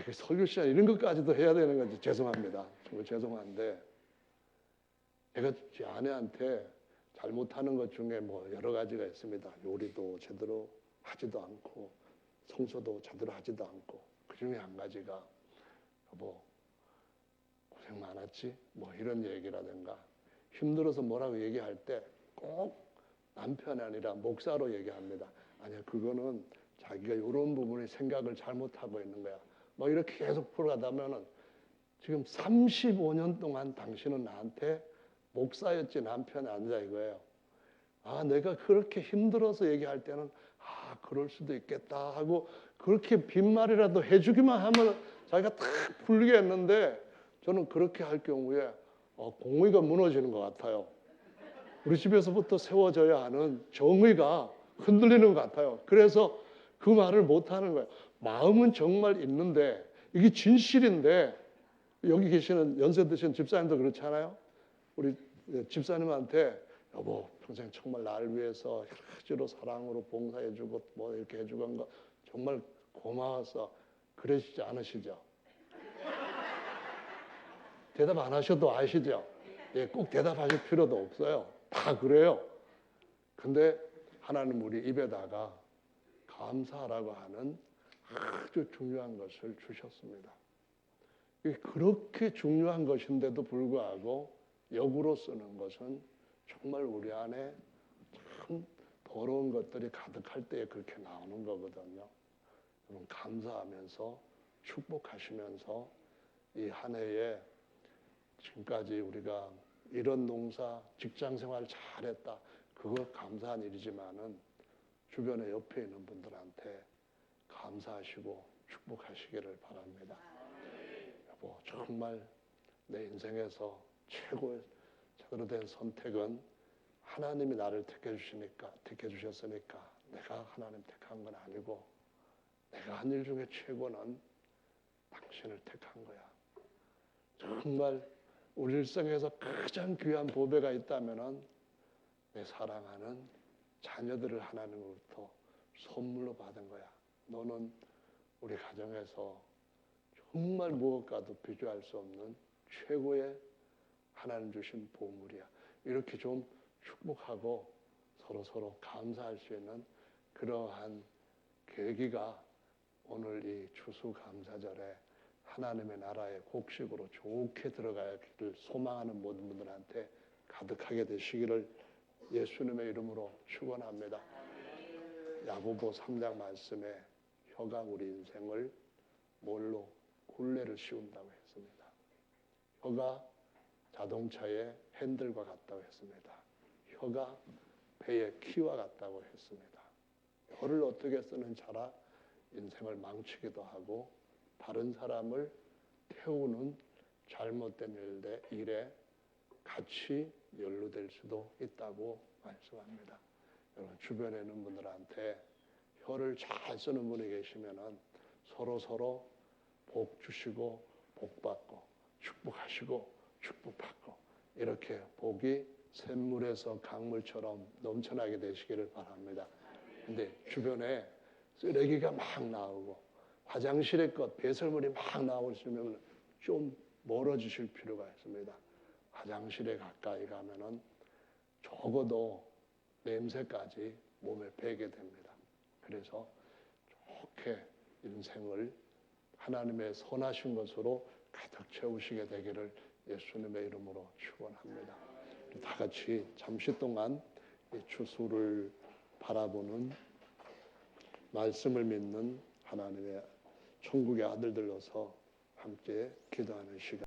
이게 설교 시간 이런 것까지도 해야 되는 건지 죄송합니다. 정말 죄송한데 제가 제 아내한테 잘못하는 것 중에 뭐 여러 가지가 있습니다. 요리도 제대로 하지도 않고 청소도 제대로 하지도 않고 그 중에 한 가지가 여보 고생 많았지? 뭐 이런 얘기라든가 힘들어서 뭐라고 얘기할 때 꼭 남편이 아니라 목사로 얘기합니다. 아니야 그거는 자기가 이런 부분에 생각을 잘못하고 있는 거야. 뭐 이렇게 계속 풀어가다면은 지금 35년 동안 당신은 나한테 목사였지 남편이 아니라 이거예요. 내가 그렇게 힘들어서 얘기할 때는 그럴 수도 있겠다 하고 그렇게 빈말이라도 해주기만 하면 자기가 탁 풀리겠는데 저는 그렇게 할 경우에 공의가 무너지는 것 같아요. 우리 집에서부터 세워져야 하는 정의가 흔들리는 것 같아요. 그래서 그 말을 못하는 거예요. 마음은 정말 있는데 이게 진실인데 여기 계시는 연세 드신 집사님도 그렇잖아요. 우리 집사님한테 여보 평생 정말 나를 위해서 여러 가지로 사랑으로 봉사해주고 뭐 이렇게 해주고 한 거 정말 고마워서 그러시지 않으시죠? 대답 안 하셔도 아시죠? 꼭 대답하실 필요도 없어요. 다 그래요. 근데 하나님 우리 입에다가 감사하라고 하는 아주 중요한 것을 주셨습니다. 그렇게 중요한 것인데도 불구하고 역으로 쓰는 것은 정말 우리 안에 참 더러운 것들이 가득할 때에 그렇게 나오는 거거든요. 여러분 감사하면서 축복하시면서 이 한 해에 지금까지 우리가 이런 농사, 직장생활 잘했다. 그거 감사한 일이지만은 주변에 옆에 있는 분들한테 감사하시고 축복하시기를 바랍니다. 여보 정말 내 인생에서 최고의 제대로 된 선택은 하나님이 나를 택해 주셨으니까 내가 하나님 택한 건 아니고 내가 한 일 중에 최고는 당신을 택한 거야. 정말 우리 일생에서 가장 귀한 보배가 있다면은 내 사랑하는 자녀들을 하나님으로부터 선물로 받은 거야. 너는 우리 가정에서 정말 무엇과도 비교할 수 없는 최고의 하나님 주신 보물이야. 이렇게 좀 축복하고 서로 감사할 수 있는 그러한 계기가 오늘 이 추수감사절에 하나님의 나라의 곡식으로 좋게 들어가기를 소망하는 모든 분들한테 가득하게 되시기를 예수님의 이름으로 축원합니다. 야고보 3장 말씀에 혀가 우리 인생을 뭘로 굴레를 씌운다고 했습니다. 혀가 자동차의 핸들과 같다고 했습니다. 혀가 배의 키와 같다고 했습니다. 혀를 어떻게 쓰는 자라 인생을 망치기도 하고 다른 사람을 태우는 잘못된 일에 같이 연루될 수도 있다고 말씀합니다. 여러분 주변에 있는 분들한테 혀를 잘 쓰는 분이 계시면은 서로 복 주시고 복 받고 축복하시고 축복받고 이렇게 복이 샘물에서 강물처럼 넘쳐나게 되시기를 바랍니다. 근데 주변에 쓰레기가 막 나오고 화장실의 것 배설물이 막 나오시면 좀 멀어지실 필요가 있습니다. 화장실에 가까이 가면은 적어도 냄새까지 몸에 배게 됩니다. 그래서 좋게 인생을 하나님의 선하신 것으로 가득 채우시게 되기를 예수님의 이름으로 축원합니다. 다 같이 잠시 동안 이 주수를 바라보는 말씀을 믿는 하나님의 천국의 아들들로서 함께 기도하는 시간.